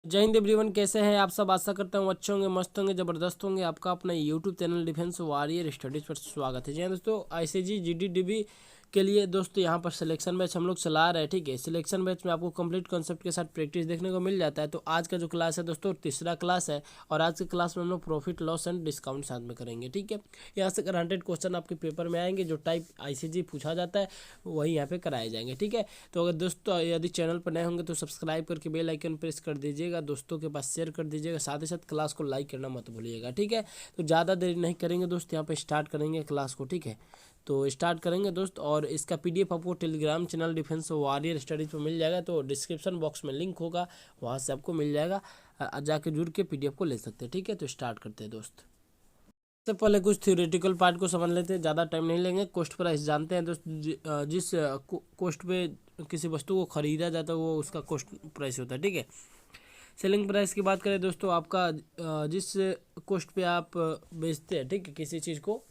जय हिंद एवरीवन, कैसे हैं आप सब। आशा करता हूँ अच्छे होंगे, मस्त होंगे, ज़बरदस्त होंगे। आपका अपना YouTube channel defence warrior studies पर स्वागत है। जी हाँ दोस्तों, आईसीजी जीडीडीबी के लिए दोस्तों यहाँ पर सिलेक्शन बैच हम लोग चला रहे हैं। ठीक है, सिलेक्शन बैच में आपको कंप्लीट कॉन्सेप्ट के साथ प्रैक्टिस देखने को मिल जाता है। तो आज का जो क्लास है दोस्तों, तीसरा क्लास है और आज के क्लास में हम लोग प्रॉफिट लॉस एंड डिस्काउंट साथ में करेंगे। ठीक है, यहाँ से 100 क्वेश्चन आपके पेपर में आएंगे। जो टाइप आईसीजी पूछा जाता है वही यहाँ पे कराए जाएंगे। ठीक है, तो अगर दोस्तों यदि चैनल पर नए होंगे तो सब्सक्राइब करके बेल आइकन प्रेस कर दीजिएगा, दोस्तों के पास शेयर कर दीजिएगा, साथ ही साथ क्लास को लाइक करना मत भूलिएगा। ठीक है, तो ज़्यादा देरी नहीं करेंगे दोस्त, यहाँ पे स्टार्ट करेंगे क्लास को। ठीक है, तो स्टार्ट करेंगे दोस्त। और इसका पीडीएफ आपको Telegram channel defence warrior studies पर मिल जाएगा। तो डिस्क्रिप्शन बॉक्स में लिंक होगा, वहाँ से आपको मिल जाएगा, जाके जुड़ के पीडीएफ को ले सकते हैं। ठीक है, तो स्टार्ट करते हैं दोस्त। सबसे पहले कुछ थ्योरेटिकल पार्ट को समझ लेते हैं, ज़्यादा टाइम नहीं लेंगे। कॉस्ट प्राइस जानते हैं दोस्त, जिस कॉस्ट पे किसी वस्तु को खरीदा जाता है वो उसका कॉस्ट प्राइस होता है। ठीक है, सेलिंग प्राइस की बात करें दोस्तों, आपका जिस कॉस्ट पे आप बेचते हैं, ठीक है, किसी चीज़ को,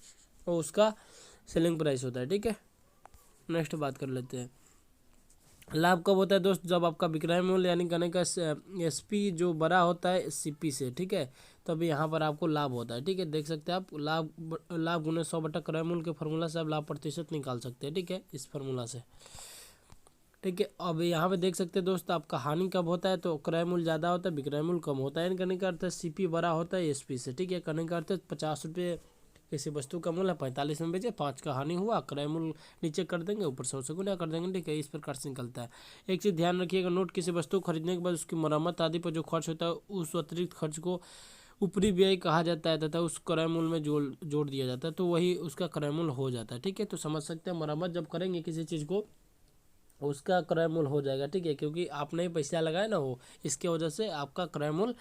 वो उसका सेलिंग प्राइस होता है। ठीक है, नेक्स्ट बात कर लेते हैं। लाभ कब होता है दोस्त, जब आपका विक्रय मूल्य यानी कहने का एसपी जो बड़ा होता है सीपी से। ठीक है, तभी यहाँ पर आपको लाभ होता है। ठीक है, देख सकते हैं आप, लाभ गुने 100 बटा क्रय मूल्य के फार्मूला से आप लाभ प्रतिशत निकाल सकते हैं। ठीक है, इस फार्मूला से। ठीक है, अब यहाँ पे देख सकते हैं दोस्त, आपका हानि कब होता है, तो क्रय मूल्य ज़्यादा होता है, विक्रय मूल्य कम होता है। कहने का अर्थ है सीपी बड़ा होता है एसपी से। ठीक है, कहने का अर्थ है 50 रुपये किसी वस्तु का मूल्य 45 में बेचे, 5 का हानि हुआ, क्रय मूल्य नीचे कर देंगे, ऊपर 100 से गुना कर देंगे। ठीक है, इस प्रकार से निकलता है। एक चीज़ ध्यान रखिएगा, नोट, किसी वस्तु को खरीदने के बाद उसकी मरम्मत आदि पर जो खर्च होता है उस अतिरिक्त खर्च को ऊपरी व्यय कहा जाता है तथा उस क्रय मूल्य में जोड़ दिया जाता है, तो वही उसका क्रय मूल्य हो जाता है। ठीक है, तो समझ सकते हैं, मरम्मत जब करेंगे किसी चीज़ को उसका क्रय मूल्य हो जाएगा। ठीक है, क्योंकि आपने ही पैसा लगाया ना, वो इसके वजह से आपका क्रय मूल्य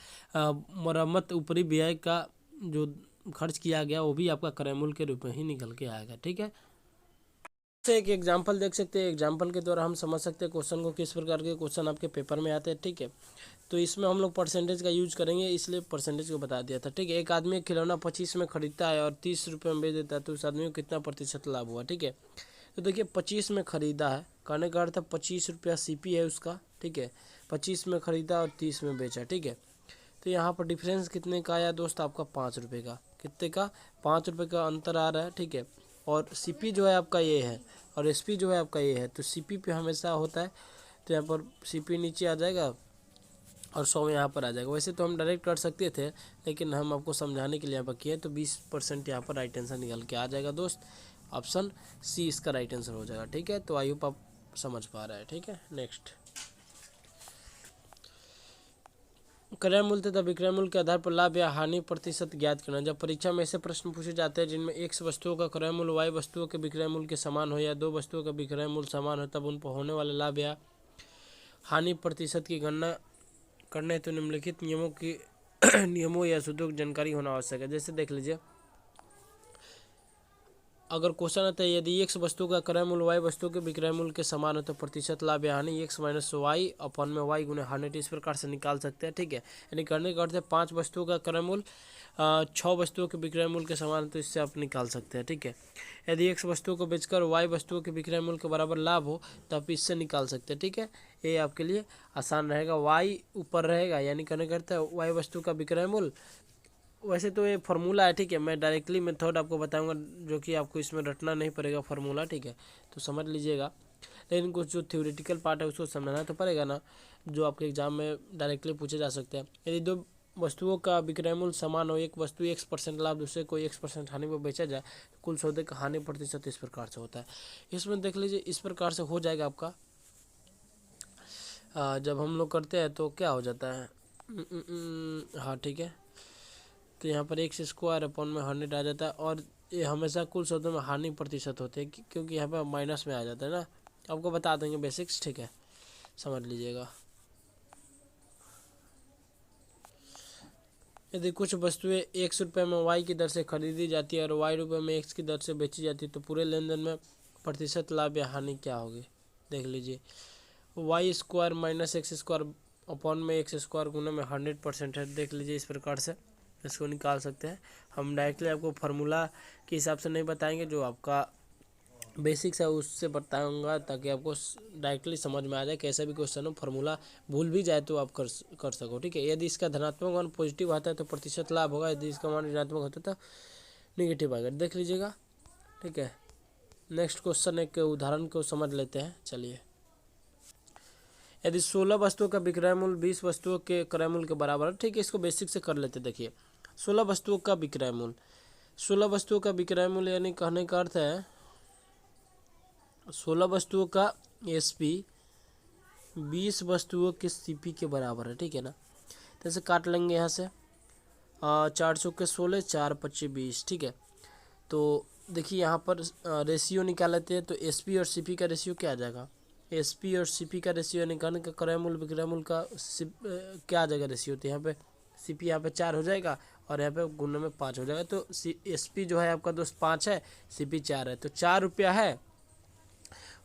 मरम्मत ऊपरी व्यय का जो खर्च किया गया वो भी आपका क्रय मूल्य के रूप में ही निकल के आएगा। ठीक है, से एक एग्जांपल देख सकते हैं, एग्जांपल के द्वारा हम समझ सकते हैं क्वेश्चन को, किस प्रकार के क्वेश्चन आपके पेपर में आते हैं। ठीक है, तो इसमें हम लोग परसेंटेज का यूज करेंगे, इसलिए परसेंटेज को बता दिया था। ठीक है, एक आदमी खिलौना 25 में खरीदता है और 30 रुपये में बेच देता है, तो उस आदमी को कितना प्रतिशत लाभ हुआ। ठीक है, तो देखिए 25 में खरीदा है, कहने का अर्थ है 25 रुपया सीपी है उसका। ठीक है, 25 में खरीदा और 30 में बेचा। ठीक है, तो यहाँ पर डिफरेंस कितने का आया दोस्त, आपका 5 रुपये का। कितने का, 5 रुपये का अंतर आ रहा है। ठीक है, और सीपी जो है आपका ये है और एसपी जो है आपका ये है, तो सीपी पे हमेशा होता है, तो यहाँ पर सीपी नीचे आ जाएगा और 100 यहाँ पर आ जाएगा। वैसे तो हम डायरेक्ट कर सकते थे, लेकिन हम आपको समझाने के लिए यहाँ पर किए, तो 20% यहाँ पर राइट आंसर निकल के आ जाएगा दोस्त। ऑप्शन सी इसका राइट आंसर हो जाएगा। ठीक है, तो आई होप आप समझ पा रहे हैं। ठीक है, नेक्स्ट, क्रय मूल्य तथा विक्रय मूल्य के आधार पर लाभ या हानि प्रतिशत ज्ञात करना। जब परीक्षा में ऐसे प्रश्न पूछे जाते हैं जिनमें एक वस्तुओं का क्रय मूल्य वाई वस्तुओं के विक्रय मूल्य के समान हो या दो वस्तुओं का विक्रय मूल्य समान हो, तब उन पर होने वाले लाभ या हानि प्रतिशत की गणना करने हेतु निम्नलिखित नियमों की नियमों या सूत्रों की जानकारी होना आवश्यक है। जैसे देख लीजिए, अगर क्वेश्चन आता है यदि एक्स वस्तु का क्रय मूल्य वाई वस्तु के विक्रय मूल्य के समान हो तो प्रतिशत लाभ या हानि एक्स माइनस वाई अपन में वाई गुने 100 इस प्रकार से निकाल सकते हैं। ठीक है, यानी करने का अर्थ है 5 वस्तुओं का क्रय मूल्य 6 वस्तुओं के विक्रय मूल्य के समान है, तो इससे आप निकाल सकते हैं। ठीक है, यदि एक्स वस्तु को बेचकर वाई वस्तुओं के विक्रय मूल्य के बराबर लाभ हो तो आप इससे निकाल सकते हैं। ठीक है, ये आपके लिए आसान रहेगा, वाई ऊपर रहेगा, यानी करने का अर्थ है वाई वस्तु का विक्रय मूल्य। वैसे तो ये फार्मूला है। ठीक है, मैं डायरेक्टली मेथड आपको बताऊंगा, जो कि आपको इसमें रटना नहीं पड़ेगा फार्मूला। ठीक है, तो समझ लीजिएगा, लेकिन कुछ जो थ्योरेटिकल पार्ट है उसको समझना तो पड़ेगा ना, जो आपके एग्जाम में डायरेक्टली पूछे जा सकते हैं। यदि दो वस्तुओं का विक्रय मूल्य समान हो, एक वस्तु X% लाभ दूसरे को X% हानि में बेचा जाए, तो कुल सौदे का हानि प्रतिशत इस प्रकार से होता है। इसमें देख लीजिए, इस प्रकार से हो जाएगा आपका। जब हम लोग करते हैं तो क्या हो जाता है, हाँ ठीक है, तो यहाँ पर एक्स स्क्वायर अपॉन में 100 आ जाता है, और ये हमेशा कुल सौदों में हानि प्रतिशत होते हैं, क्योंकि यहाँ पर माइनस में आ जाता है ना। आपको बता देंगे बेसिक्स। ठीक है, समझ लीजिएगा। यदि कुछ वस्तुएं ₹100 में वाई की दर से खरीदी जाती है और वाई रुपये में एक्स की दर से बेची जाती है, तो पूरे लेन देन में प्रतिशत लाभ या हानि क्या होगी, देख लीजिए। Y square minus x square upon में एक्स स्क्वायर गुना में 100% है, देख लीजिए, इस प्रकार से इसको निकाल सकते हैं। हम डायरेक्टली आपको फार्मूला के हिसाब से नहीं बताएंगे, जो आपका बेसिक्स है उससे बताऊंगा, ताकि आपको डायरेक्टली समझ में आ जाए। कैसा भी क्वेश्चन हो, फार्मूला भूल भी जाए तो आप कर सको, ठीक है। यदि इसका धनात्मक मान पॉजिटिव आता है तो प्रतिशत लाभ होगा, यदि इसका मान ऋणात्मक होता है तो निगेटिव आएगा, देख लीजिएगा, ठीक है। नेक्स्ट क्वेश्चन एक उदाहरण को समझ लेते हैं, चलिए। यदि 16 वस्तुओं का विक्रय मूल्य 20 वस्तुओं के क्रय मूल्य के बराबर है, ठीक है। इसको बेसिक से कर लेते हैं। देखिए 16 वस्तुओं का विक्रय मूल्य, 16 वस्तुओं का विक्रय मूल्य यानी कहने का अर्थ है 16 वस्तुओं का एसपी 20 वस्तुओं के सीपी के बराबर है, ठीक है ना। तो ऐसे काट लेंगे यहाँ से 400 के 16, 4 25 20, ठीक है। तो देखिए यहाँ पर रेशियो निकाल लेते हैं, तो एसपी और सीपी का रेशियो क्या आ जाएगा, एसपी और सीपी का रेशियो निकालने का क्रय मूल्य विक्रय मूल्य का क्या आ जाएगा रेशियो, तो यहाँ पे सीपी यहाँ पे 4 हो जाएगा और यहाँ पे गुणन में 5 हो जाएगा। तो एसपी जो है आपका दोस्त 5 है, सीपी 4 है, तो 4 रुपया है,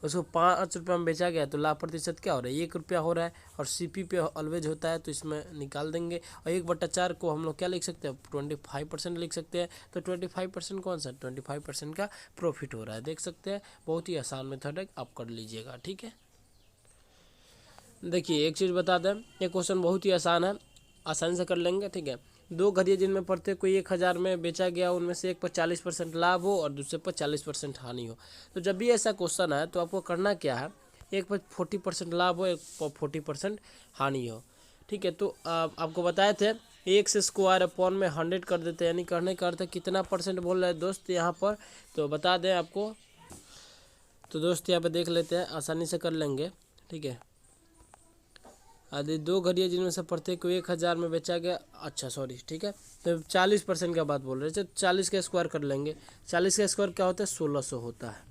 उसको 5 रुपये में बेचा गया, तो लाभ प्रतिशत क्या हो रहा है, 1 रुपया हो रहा है। और सीपी पे ऑलवेज होता है, तो इसमें निकाल देंगे। और 1/4 को हम लोग क्या लिख सकते हैं, 25% लिख सकते हैं। तो 25% कौन सा, 25% का प्रॉफिट हो रहा है, देख सकते हैं। बहुत ही आसान मेथड है, आप कर लीजिएगा, ठीक है। देखिए एक चीज़ बता दें, ये क्वेश्चन बहुत ही आसान है, आसानी से कर लेंगे, ठीक है। 2 घड़ियाँ जिनमें प्रत्येक को 1000 में बेचा गया, उनमें से एक पर 40% लाभ हो और दूसरे पर 40% हानि हो। तो जब भी ऐसा क्वेश्चन है तो आपको करना क्या है, एक पर 40% लाभ हो, एक पर 40% हानि हो, ठीक है। तो आपको बताए थे x स्क्वायर अपॉन में 100 कर देते हैं, यानी करने का अर्थ है कितना परसेंट बोल रहे हैं दोस्त यहाँ पर, तो बता दें आपको। तो दोस्त यहाँ पर देख लेते हैं, आसानी से कर लेंगे, ठीक है। यदि 2 घड़ियाँ जिनमें से प्रत्येक को 1000 में बेचा गया, अच्छा सॉरी, ठीक है। तो 40% का बात बोल रहे थे, 40 का स्क्वायर कर लेंगे। 40 का स्क्वायर क्या होता है, 1600 होता है,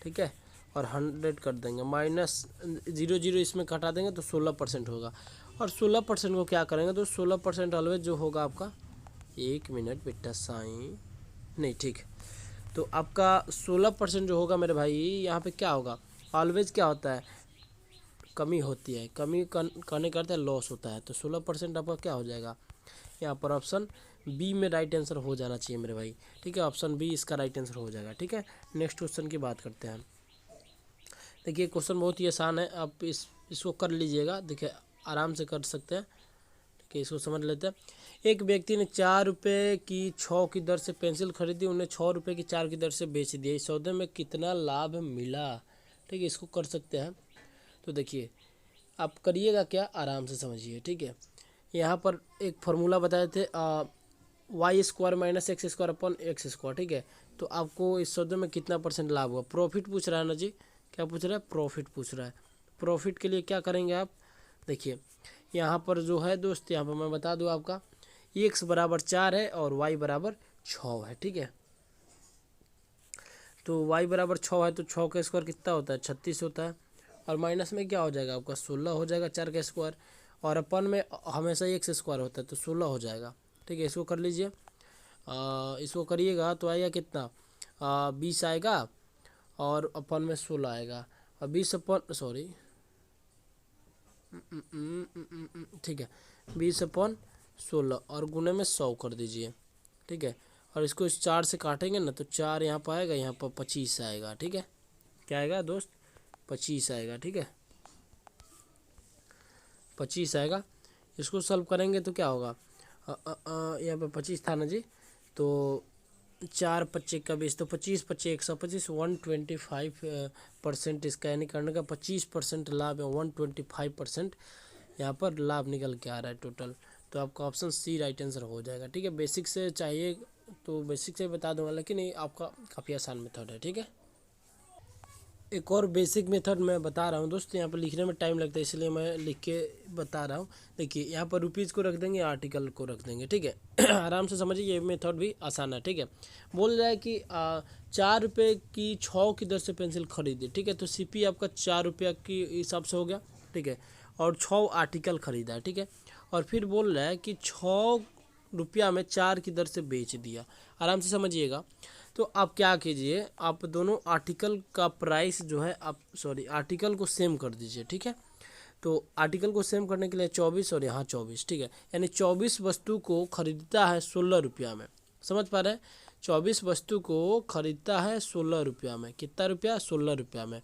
ठीक है। और 100 कर देंगे, माइनस 0 इसमें कटा देंगे तो 16% होगा। और 16% को क्या करेंगे, तो 16% ऑलवेज जो होगा आपका, 1 मिनट बेटा साईं, नहीं ठीक। तो आपका 16% जो होगा मेरे भाई, यहाँ पे क्या होगा, ऑलवेज क्या होता है, कमी होती है, कमी करने का अर्थ है लॉस होता है। तो 16% आपका क्या हो जाएगा, यहाँ पर ऑप्शन बी में राइट आंसर हो जाना चाहिए मेरे भाई, ठीक है। ऑप्शन बी इसका राइट आंसर हो जाएगा, ठीक है। नेक्स्ट क्वेश्चन की बात करते हैं। देखिए क्वेश्चन बहुत ही आसान है, आप इसको कर लीजिएगा, देखिए आराम से कर सकते हैं, ठीक है। इसको समझ लेते हैं। एक व्यक्ति ने 4 रुपये की 6 की दर से पेंसिल खरीदी, उन्हें 6 रुपये की 4 की दर से बेच दिया, इस सौदे में कितना लाभ मिला, ठीक है। इसको कर सकते हैं। तो देखिए आप करिएगा क्या, आराम से समझिए, ठीक है। यहाँ पर एक फार्मूला बताए थे, y square minus x square upon x square, ठीक है। तो आपको इस सौदे में कितना परसेंट लाभ हुआ, प्रॉफिट पूछ रहा है ना जी, क्या पूछ रहा है, प्रॉफिट पूछ रहा है। प्रॉफिट के लिए क्या करेंगे आप, देखिए यहाँ पर जो है दोस्त, यहाँ पर मैं बता दूँ आपका, एक्स बराबर 4 है और वाई बराबर 6 है, ठीक है। तो वाई बराबर 6 है, तो 6 का स्क्वायर कितना होता है, 36 होता है। और माइनस में क्या हो जाएगा आपका, 16 हो जाएगा 4 का स्क्वायर। और अपन में हमेशा एक्स स्क्वायर होता है, तो 16 हो जाएगा, ठीक है। इसको कर लीजिए, इसको करिएगा तो आएगा कितना, 20 आएगा और अपन में 16 आएगा। और 20 अपन सॉरी ठीक है, 20/16 और गुने में 100 कर दीजिए, ठीक है। और इसको इस 4 से काटेंगे ना, तो 4 यहाँ पर आएगा, यहाँ पर 25 आएगा, ठीक है। क्या आएगा दोस्त, 25 आएगा, ठीक है, 25 आएगा। इसको सॉल्व करेंगे तो क्या होगा, यहाँ पे 25 था ना जी, तो 4 25 का 20, तो 25 25 125, 125% इसका यानी करने का 25% लाभ है, 125% यहाँ पर लाभ निकल के आ रहा है टोटल। तो आपका ऑप्शन सी राइट आंसर हो जाएगा, ठीक है। बेसिक से चाहिए तो बेसिक से बता दूंगा, लेकिन ये आपका काफ़ी आसान मेथड है, ठीक है। एक और बेसिक मेथड मैं बता रहा हूँ दोस्त, यहाँ पर लिखने में टाइम लगता है, इसलिए मैं लिख के बता रहा हूँ। देखिए यहाँ पर रुपीज़ को रख देंगे, आर्टिकल को रख देंगे, ठीक है। आराम से समझिए, ये मेथड भी आसान है, ठीक है। बोल रहा है कि 4 रुपये की 6 की दर से पेंसिल खरीदी, ठीक है। तो सीपी आपका 4 रुपया की हिसाब से हो गया, ठीक है। और 6 आर्टिकल खरीदा है, ठीक है। और फिर बोल रहा है कि 6 रुपया में 4 की दर से बेच दिया, आराम से समझिएगा। तो आप क्या कीजिए, आप दोनों आर्टिकल का प्राइस जो है, आप सॉरी आर्टिकल को सेम कर दीजिए, ठीक है। तो आर्टिकल को सेम करने के लिए 24 और यहाँ 24, ठीक है। यानी 24 वस्तु को खरीदता है 16 रुपया में, समझ पा रहे हैं। 24 वस्तु को खरीदता है 16 रुपया में। कितना रुपया? 16 रुपया में।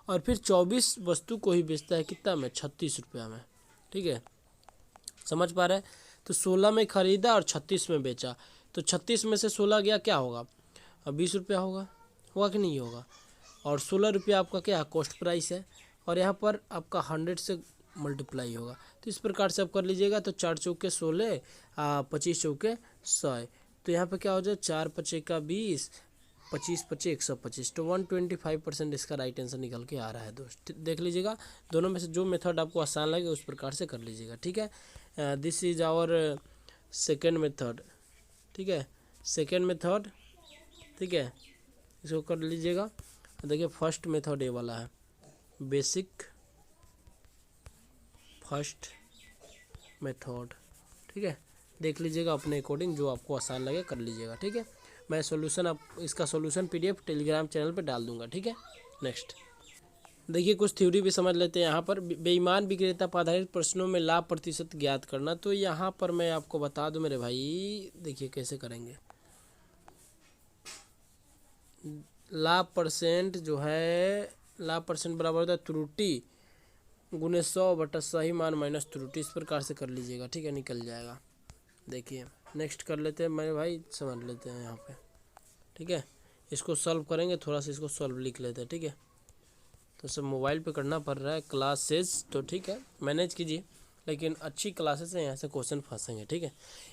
और फिर 24 वस्तु को ही बेचता है कितना में? 36 रुपया में। ठीक है, समझ पा रहे हैं? तो 16 में खरीदा और 36 में बेचा, तो 36 में से 16 गया, क्या होगा? अब 20 रुपया होगा कि नहीं होगा? और 16 रुपया आपका क्या है? कॉस्ट प्राइस है। और यहाँ पर आपका 100 से मल्टीप्लाई होगा। तो इस प्रकार से आप कर लीजिएगा। तो 4 चौके 16, 25 चौके 100। तो यहाँ पे क्या हो जाए? 4 पचे का 20, 25 पचे 125। तो 125% इसका राइट आंसर निकल के आ रहा है दोस्त। देख लीजिएगा, दोनों में से जो मेथड आपको आसान लगे उस प्रकार से कर लीजिएगा। ठीक है, this is our second method. ठीक है, सेकेंड मेथड। ठीक है, इसको कर लीजिएगा। देखिए फर्स्ट मेथड ये वाला है, बेसिक फर्स्ट मेथड। ठीक है, देख लीजिएगा अपने अकॉर्डिंग, जो आपको आसान लगे कर लीजिएगा। ठीक है, मैं सॉल्यूशन आप इसका सॉल्यूशन PDF टेलीग्राम चैनल पे डाल दूंगा। ठीक है, नेक्स्ट देखिए कुछ थ्योरी भी समझ लेते हैं। यहाँ पर बेईमान विक्रेता पर आधारित प्रश्नों में लाभ प्रतिशत ज्ञात करना। तो यहाँ पर मैं आपको बता दूं मेरे भाई, देखिए कैसे करेंगे। लाभ परसेंट जो है, लाभ परसेंट बराबर होता है त्रुटि गुने 100 बटा सही मान माइनस त्रुटि। इस प्रकार से कर लीजिएगा। ठीक है, निकल जाएगा। देखिए नेक्स्ट कर लेते हैं मेरे भाई, समझ लेते हैं यहाँ पे। ठीक है, इसको सॉल्व करेंगे, थोड़ा सा इसको सॉल्व लिख लेते हैं। ठीक है, तो सब मोबाइल पे करना पड़ रहा है क्लासेस, तो ठीक है मैनेज कीजिए, लेकिन अच्छी क्लासेस हैं, यहाँ से क्वेश्चन फंसेंगे। ठीक है,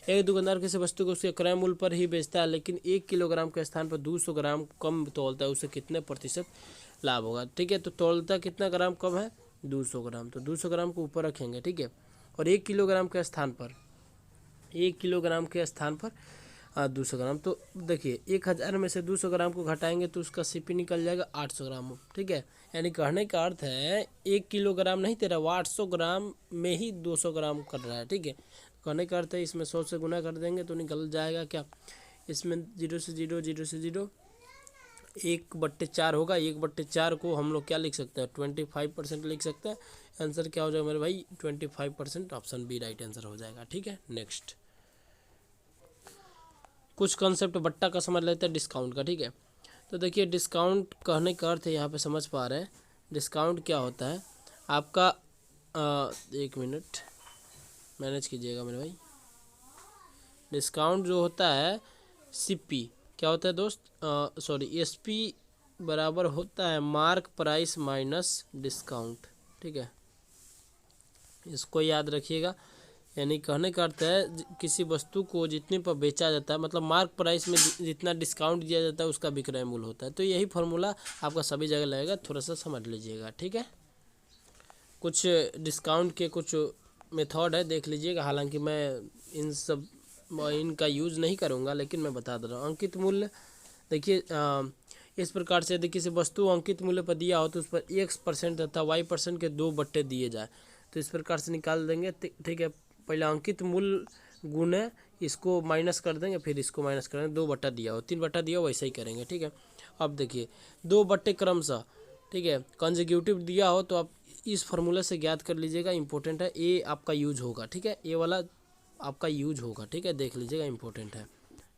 एक दुकानदार किसी वस्तु को उसके क्रय मूल्य पर ही बेचता है, लेकिन 1 किलोग्राम के स्थान पर 200 ग्राम कम तौलता है, उसे कितने प्रतिशत लाभ होगा? ठीक है, तो तौलता कितना ग्राम कम है? 200 ग्राम। तो 200 ग्राम को ऊपर रखेंगे। ठीक है, और 1 किलोग्राम के स्थान पर, 1 किलोग्राम के स्थान पर 200 ग्राम। तो देखिए 1000 में से 200 ग्राम को घटाएंगे तो उसका CP निकल जाएगा 800 ग्राम। ठीक है, यानी कहने का अर्थ है 1 किलोग्राम नहीं तेरा, वो 800 ग्राम में ही 200 ग्राम कर रहा है। ठीक है, कहने का अर्थ है इसमें 100 से गुना कर देंगे तो निकल जाएगा क्या? इसमें 0 से 0, 0 से 0, 1/4 होगा। 1/4 को हम लोग क्या लिख सकते हैं? 25% लिख सकते हैं। आंसर क्या हो जाएगा मेरे भाई? 25%। ऑप्शन बी राइट आंसर हो जाएगा। ठीक है, नेक्स्ट कुछ कॉन्सेप्ट बट्टा का समझ लेते हैं, डिस्काउंट का। ठीक है, तो देखिए डिस्काउंट कहने का अर्थ है, यहाँ पे समझ पा रहे हैं डिस्काउंट क्या होता है आपका। 1 मिनट मैनेज कीजिएगा मेरे भाई। डिस्काउंट जो होता है CP क्या होता है दोस्त? सॉरी SP बराबर होता है मार्क प्राइस माइनस डिस्काउंट। ठीक है, इसको याद रखिएगा। यानी कहने का अर्थ है किसी वस्तु को जितने पर बेचा जाता है, मतलब मार्क प्राइस में जितना डिस्काउंट दिया जाता है उसका विक्रय मूल्य होता है। तो यही फार्मूला आपका सभी जगह लगेगा, थोड़ा सा समझ लीजिएगा। ठीक है, कुछ डिस्काउंट के कुछ मेथड है, देख लीजिएगा। हालांकि मैं इनका यूज़ नहीं करूँगा, लेकिन मैं बता दे रहा हूँ। अंकित मूल्य देखिए इस प्रकार से, यदि किसी वस्तु अंकित मूल्य पर दिया हो तो उस पर X% तथा Y% के 2 बट्टे दिए जाए, तो इस प्रकार से निकाल देंगे। ठीक है, पहले अंकित मूल्य गुणे इसको माइनस कर देंगे, फिर इसको माइनस करेंगे। 2 बट्टा दिया हो, 3 बट्टा दिया हो, वैसे ही करेंगे। ठीक है, अब देखिए 2 बट्टे क्रमशः। ठीक है, कंसेक्यूटिव दिया हो तो आप इस फार्मूला से ज्ञात कर लीजिएगा, इंपॉर्टेंट है। ए आपका यूज होगा। ठीक है, ए वाला आपका यूज होगा। ठीक है, देख लीजिएगा, इंपॉर्टेंट है।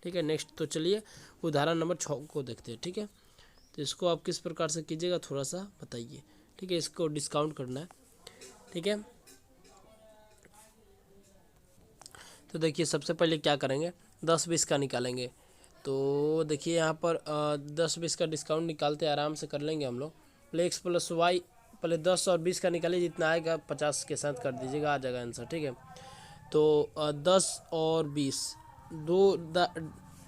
ठीक है, नेक्स्ट तो चलिए उदाहरण नंबर 6 को देखते हैं। ठीक है, तो इसको आप किस प्रकार से कीजिएगा थोड़ा सा बताइए। ठीक है, इसको डिस्काउंट करना है। ठीक है, तो देखिए सबसे पहले क्या करेंगे, 10-20 का निकालेंगे। तो देखिए यहाँ पर 10-20 का डिस्काउंट निकालते आराम से कर लेंगे हम लोग। पहले X + Y, पहले 10 और 20 का निकालिए, जितना आएगा 50 के साथ कर दीजिएगा, आ जाएगा आंसर। ठीक है, तो 10 और 20 दो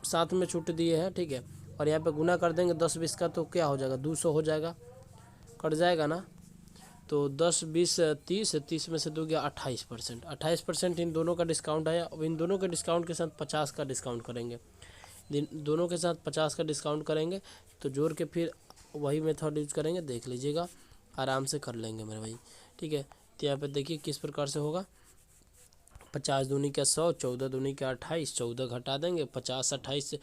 साथ में छूट दिए हैं। ठीक है, और यहाँ पे गुना कर देंगे 10-20 का, तो क्या हो जाएगा? 200 हो जाएगा, कट जाएगा ना। तो 10, 20, 30, 30 में से 2 गया 28%। 28% इन दोनों का डिस्काउंट आया। अब इन दोनों के डिस्काउंट के साथ 50 का डिस्काउंट करेंगे। दोनों के साथ 50 का डिस्काउंट करेंगे, तो जोड़ के फिर वही मेथड यूज करेंगे। देख लीजिएगा, आराम से कर लेंगे मेरे भाई। ठीक है, तो यहाँ पे देखिए किस प्रकार से होगा। 50 दूनी का 100, 14 दूनी का 28, 14 घटा देंगे, 50 28 से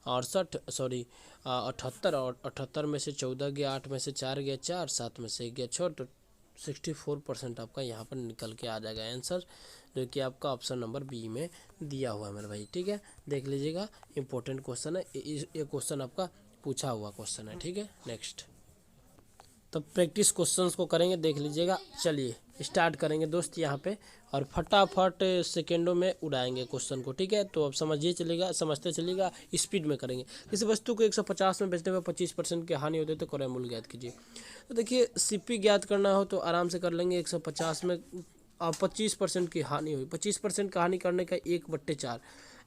68, सॉरी 78, और 78 में से 14 गया, 8 में से 4 गया 4, 7 में से 1 गया 6, तो 64% आपका यहाँ पर निकल के आ जाएगा आंसर, जो कि आपका ऑप्शन नंबर बी में दिया हुआ है मेरे भाई। ठीक है, देख लीजिएगा, इंपॉर्टेंट क्वेश्चन है, ये क्वेश्चन आपका पूछा हुआ क्वेश्चन है। ठीक है, नेक्स्ट। तो प्रैक्टिस क्वेश्चंस को करेंगे, देख लीजिएगा। चलिए स्टार्ट करेंगे दोस्त यहाँ पे, और फटाफट सेकेंडों में उड़ाएंगे क्वेश्चन को। ठीक है, तो अब समझते चलिएगा, स्पीड में करेंगे। किसी वस्तु को 150 में बेचने पर 25% की हानि होती है तो क्रय मूल्य ज्ञात कीजिए। तो देखिए, सीपी ज्ञात करना हो तो आराम से कर लेंगे। 150 में 25% की हानि हुई, 25% की हानि करने का 1/4,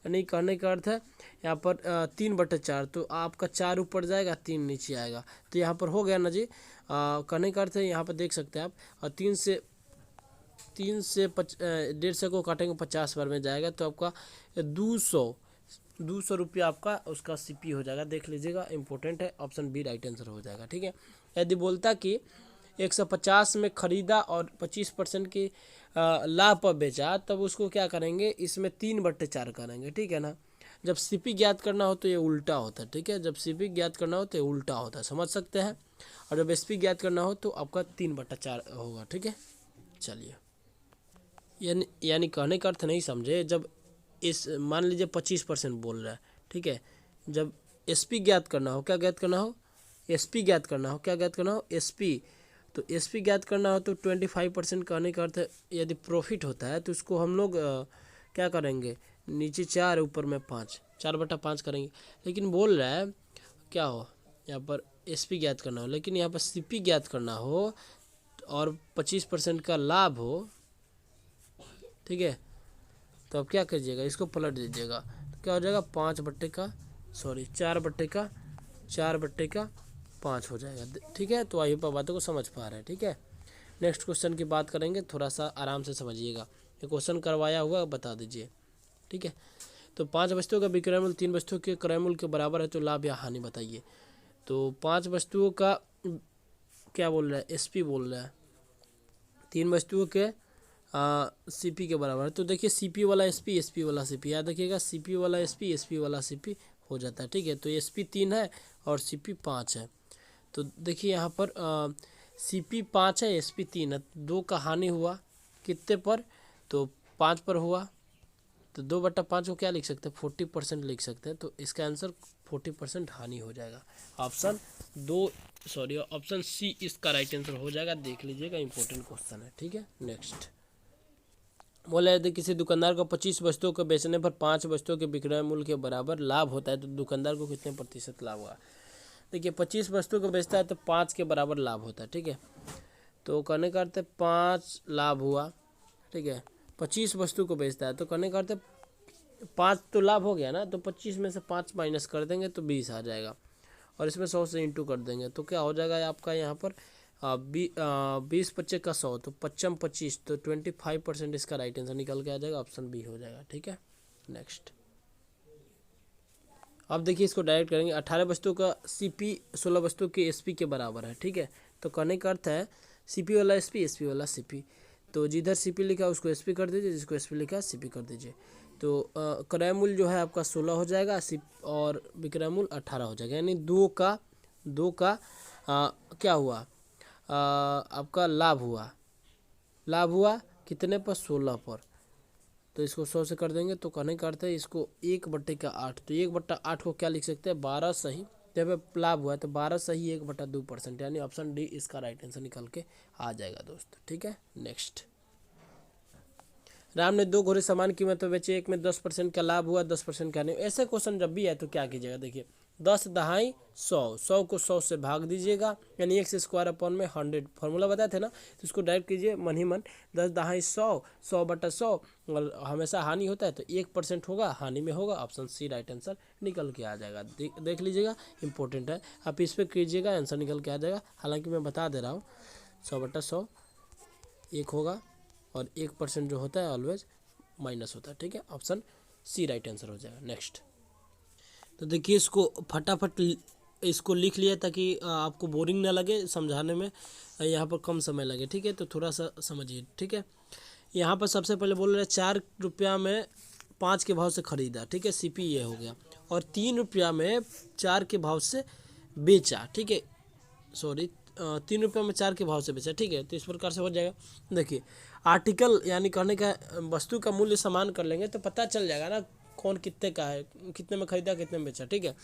यानी कहने का अर्थ है यहाँ पर 3/4, तो आपका 4 ऊपर जाएगा, 3 नीचे आएगा, तो यहाँ पर हो गया ना जी। कहने का अर्थ है यहाँ पर देख सकते हैं आप, और 3 से 1.5 को काटेंगे 50 बार में जाएगा, तो आपका 200 रुपया आपका उसका सीपी हो जाएगा। देख लीजिएगा, इंपॉर्टेंट है, ऑप्शन बी राइट आंसर हो जाएगा। ठीक है, यदि बोलता कि 150 में खरीदा और 25% की लाभ पर बेचा, तब उसको क्या करेंगे, इसमें 3/4 करेंगे। ठीक है ना, जब सीपी ज्ञात करना हो तो ये उल्टा होता है। ठीक है, जब सीपी ज्ञात करना हो तो ये उल्टा होता है, समझ सकते हैं। और जब एसपी ज्ञात करना हो तो आपका 3/4 होगा। ठीक है, चलिए, यानी कहने का अर्थ नहीं समझे। जब इस मान लीजिए 25% बोल रहा है, ठीक है, जब एसपी ज्ञात करना हो, क्या ज्ञात करना हो, एसपी ज्ञात करना हो, क्या ज्ञात करना हो, एसपी। तो एसपी ज्ञात करना हो तो 25% कहने का अर्थ है, यदि प्रॉफिट होता है तो उसको हम लोग क्या करेंगे, नीचे 4 ऊपर में 5, 4/5 करेंगे। लेकिन बोल रहा है क्या हो, यहाँ पर एसपी ज्ञात करना हो, लेकिन यहाँ पर सीपी ज्ञात करना हो और 25% का लाभ हो। ठीक है, तो अब क्या कीजिएगा, इसको पलट दीजिएगा, तो क्या हो जाएगा, 4/5 हो जाएगा। ठीक है, तो आइए बातों को समझ पा रहे हैं। ठीक है, नेक्स्ट क्वेश्चन की बात करेंगे, थोड़ा सा आराम से समझिएगा। ये क्वेश्चन करवाया हुआ बता दीजिए। ठीक है, तो 5 वस्तुओं का विक्रय मूल्य 3 वस्तुओं के क्रय मूल्य के बराबर है, तो लाभ या हानि बताइए। तो 5 वस्तुओं का क्या बोल रहा है, एसपी बोल रहा है, 3 वस्तुओं के सीपी के बराबर है। तो देखिए, सीपी वाला एसपी, एसपी वाला सीपी, याद रखिएगा, सीपी वाला एसपी, एसपी वाला सीपी हो जाता है। ठीक है, तो एसपी 3 है और सीपी 5 है। तो देखिए यहाँ पर सीपी 5 है, एसपी 3 है, 2 का हानि हुआ कितने पर, तो 5 पर हुआ, तो 2/5 को क्या लिख सकते हैं, 40% लिख सकते हैं। तो इसका आंसर 40% हानि हो जाएगा। ऑप्शन सी इसका राइट आंसर हो जाएगा। देख लीजिएगा, इंपॉर्टेंट क्वेश्चन है। ठीक है, नेक्स्ट। बोला यदि किसी दुकानदार को 25 वस्तुओं को बेचने पर 5 वस्तुओं के विक्रय मूल्य के बराबर लाभ होता है, तो दुकानदार को कितने प्रतिशत लाभ हुआ। देखिए, 25 वस्तु को बेचता है तो 5 के बराबर लाभ होता है। ठीक है, तो कहने का अर्थ है 5 लाभ हुआ। ठीक है, 25 वस्तु को बेचता है तो कहने का अर्थ है 5 तो लाभ हो गया ना, तो 25 में से 5 माइनस कर देंगे तो 20 आ जाएगा, और इसमें 100 से इंटू कर देंगे, तो क्या हो जाएगा आपका यहाँ पर 20/25 का 100, तो 55/25, तो 25% इसका राइट आंसर निकल के आ जाएगा, ऑप्शन बी हो जाएगा। ठीक है, नेक्स्ट। अब देखिए, इसको डायरेक्ट करेंगे। 18 वस्तुओं का सीपी 16 वस्तुओं के एसपी के बराबर है। ठीक है, तो कहने का अर्थ है सीपी वाला एसपी, एसपी वाला सीपी, तो जिधर सीपी लिखा उसको एसपी कर दीजिए, जिसको एसपी लिखा सीपी कर दीजिए। तो क्रय मूल्य जो है आपका 16 हो जाएगा, और विक्रय मूल्य 18 हो जाएगा, यानी 2 का क्या हुआ, आपका लाभ हुआ कितने पर, 16 पर, तो इसको 100 से कर देंगे, तो कहने का अर्थ है इसको 1/8, तो 1/8 को क्या लिख सकते हैं, 12 सही, जब लाभ हुआ है तो 12 सही 1/2%, यानी ऑप्शन डी इसका राइट आंसर निकल के आ जाएगा दोस्त। ठीक है, नेक्स्ट। राम ने 2 घोड़े समान कीमत पर बेचे, एक में 10% का लाभ हुआ, 10% का नहीं। ऐसे क्वेश्चन जब भी है तो क्या कीजिएगा, देखिए 10 दहाई 100 को 100 से भाग दीजिएगा, यानी x² 100 फॉर्मूला बताए थे ना, तो इसको डायरेक्ट कीजिए मन ही मन, 10 दहाई 100, 100/100, और हमेशा हानि होता है तो 1% होगा, हानि में होगा, ऑप्शन सी राइट आंसर निकल के आ जाएगा। देख लीजिएगा, इंपॉर्टेंट है, आप इस पर कीजिएगा, आंसर निकल के आ जाएगा। हालांकि मैं बता दे रहा हूँ, 100/100 1 होगा, और 1% जो होता है ऑलवेज माइनस होता है। ठीक है, ऑप्शन सी राइट आंसर हो जाएगा। नेक्स्ट। तो देखिए, इसको फटाफट इसको लिख लिया ताकि आपको बोरिंग ना लगे समझाने में, यहाँ पर कम समय लगे। ठीक है, तो थोड़ा सा समझिए। ठीक है, यहाँ पर सबसे पहले बोल रहे हैं 4 रुपया में 5 के भाव से खरीदा। ठीक है, सीपी ये हो गया, और 3 रुपया में 4 के भाव से बेचा। ठीक है, 3 रुपये में 4 के भाव से बेचा। ठीक है, तो इस प्रकार से हो जाएगा। देखिए, आर्टिकल यानी कहने का वस्तु का मूल्य समान कर लेंगे तो पता चल जाएगा ना कौन कितने का है, कितने में खरीदा कितने में बेचा। ठीक है,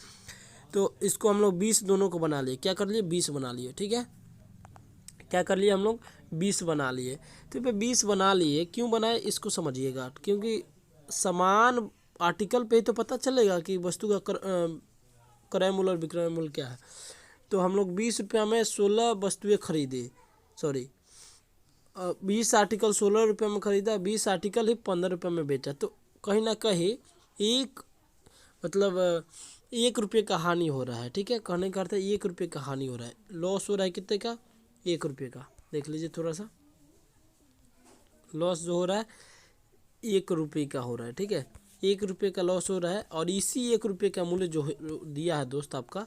तो इसको हम लोग 20 दोनों को बना लिए, क्या कर लिए 20 बना लिए। ठीक है, क्या कर लिए हम लोग 20 बना लिए। तो पे 20 बना लिए, क्यों बनाए इसको समझिएगा, क्योंकि समान आर्टिकल पे ही तो पता चलेगा कि वस्तु का क्रय मूल्य और विक्रय मूल्य क्या है। तो हम लोग 20 रुपया में 16 वस्तुएं खरीदे, सॉरी 20 आर्टिकल 16 रुपये में खरीदा, 20 आर्टिकल ही 15 रुपये में बेचा। तो कहीं ना कहीं एक मतलब 1 रुपये का हानि हो रहा है। ठीक है, कहने का अर्थ है 1 रुपये का हानि हो रहा है, लॉस हो रहा है कितने का 1 रुपये का। देख लीजिए थोड़ा सा लॉस जो हो रहा है 1 रुपये का हो रहा है। ठीक है, 1 रुपये का लॉस हो रहा है और इसी 1 रुपये का मूल्य जो दिया है दोस्त आपका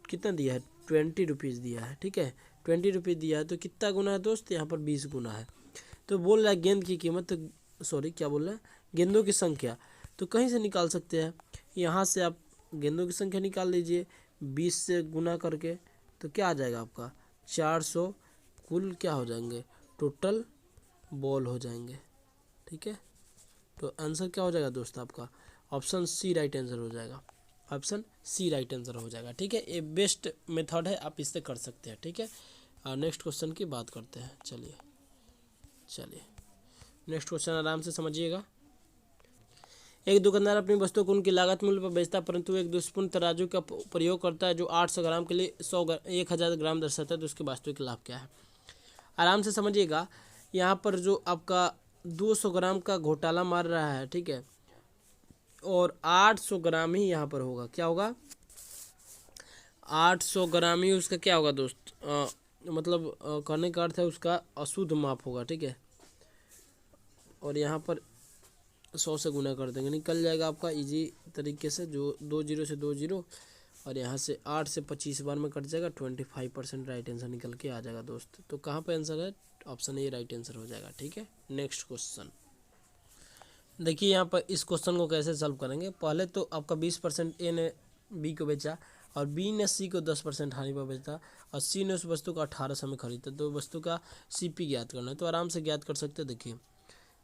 कितना दिया है 20 रुपीज़ दिया है। ठीक है, 20 रुपीज़ दिया है तो कितना गुना है दोस्त, यहाँ पर 20 गुना है। तो बोल रहा है गेंद की कीमत, सॉरी क्या बोल रहा है गेंदों की संख्या, तो कहीं से निकाल सकते हैं, यहाँ से आप गेंदों की संख्या निकाल लीजिए 20 से गुना करके, तो क्या आ जाएगा आपका 400 कुल क्या हो जाएंगे टोटल बॉल हो जाएंगे। ठीक है, तो आंसर क्या हो जाएगा दोस्त आपका ऑप्शन सी राइट आंसर हो जाएगा, ऑप्शन सी राइट आंसर हो जाएगा। ठीक है, ये बेस्ट मेथड है, आप इससे कर सकते हैं। ठीक है, नेक्स्ट क्वेश्चन की बात करते हैं। चलिए नेक्स्ट क्वेश्चन आराम से समझिएगा। एक दुकानदार अपनी वस्तु को उनकी लागत मूल्य पर बेचता है, परंतु एक दुष्पूर्ण तराजू का प्रयोग करता है जो 800 ग्राम के लिए 1000 ग्राम दर्शाता है, तो उसके वास्तविक लाभ क्या है। आराम से समझिएगा, यहाँ पर जो आपका 200 ग्राम का घोटाला मार रहा है। ठीक है, और 800 ग्राम ही यहाँ पर होगा, क्या होगा 800 ग्राम ही उसका क्या होगा दोस्त, मतलब कहने का अर्थ है उसका अशुद्ध माप होगा। ठीक है, और यहाँ पर 100 से गुना कर देंगे, निकल जाएगा आपका इजी तरीके से, जो 2 जीरो से 2 जीरो और यहाँ से 8 से 25 बार में कट जाएगा, 25% राइट आंसर निकल के आ जाएगा दोस्त। तो कहाँ पे आंसर है, ऑप्शन ए राइट आंसर हो जाएगा। ठीक है, नेक्स्ट क्वेश्चन देखिए, यहाँ पर इस क्वेश्चन को कैसे सॉल्व करेंगे। पहले तो आपका 20% ए ने बी को बेचा और बी ने सी को 10% हानि पर बेचा और सी ने उस वस्तु को 1800 में खरीदा, तो वस्तु का सीपी ज्ञात करना है। तो आराम से ज्ञात कर सकते हैं। देखिए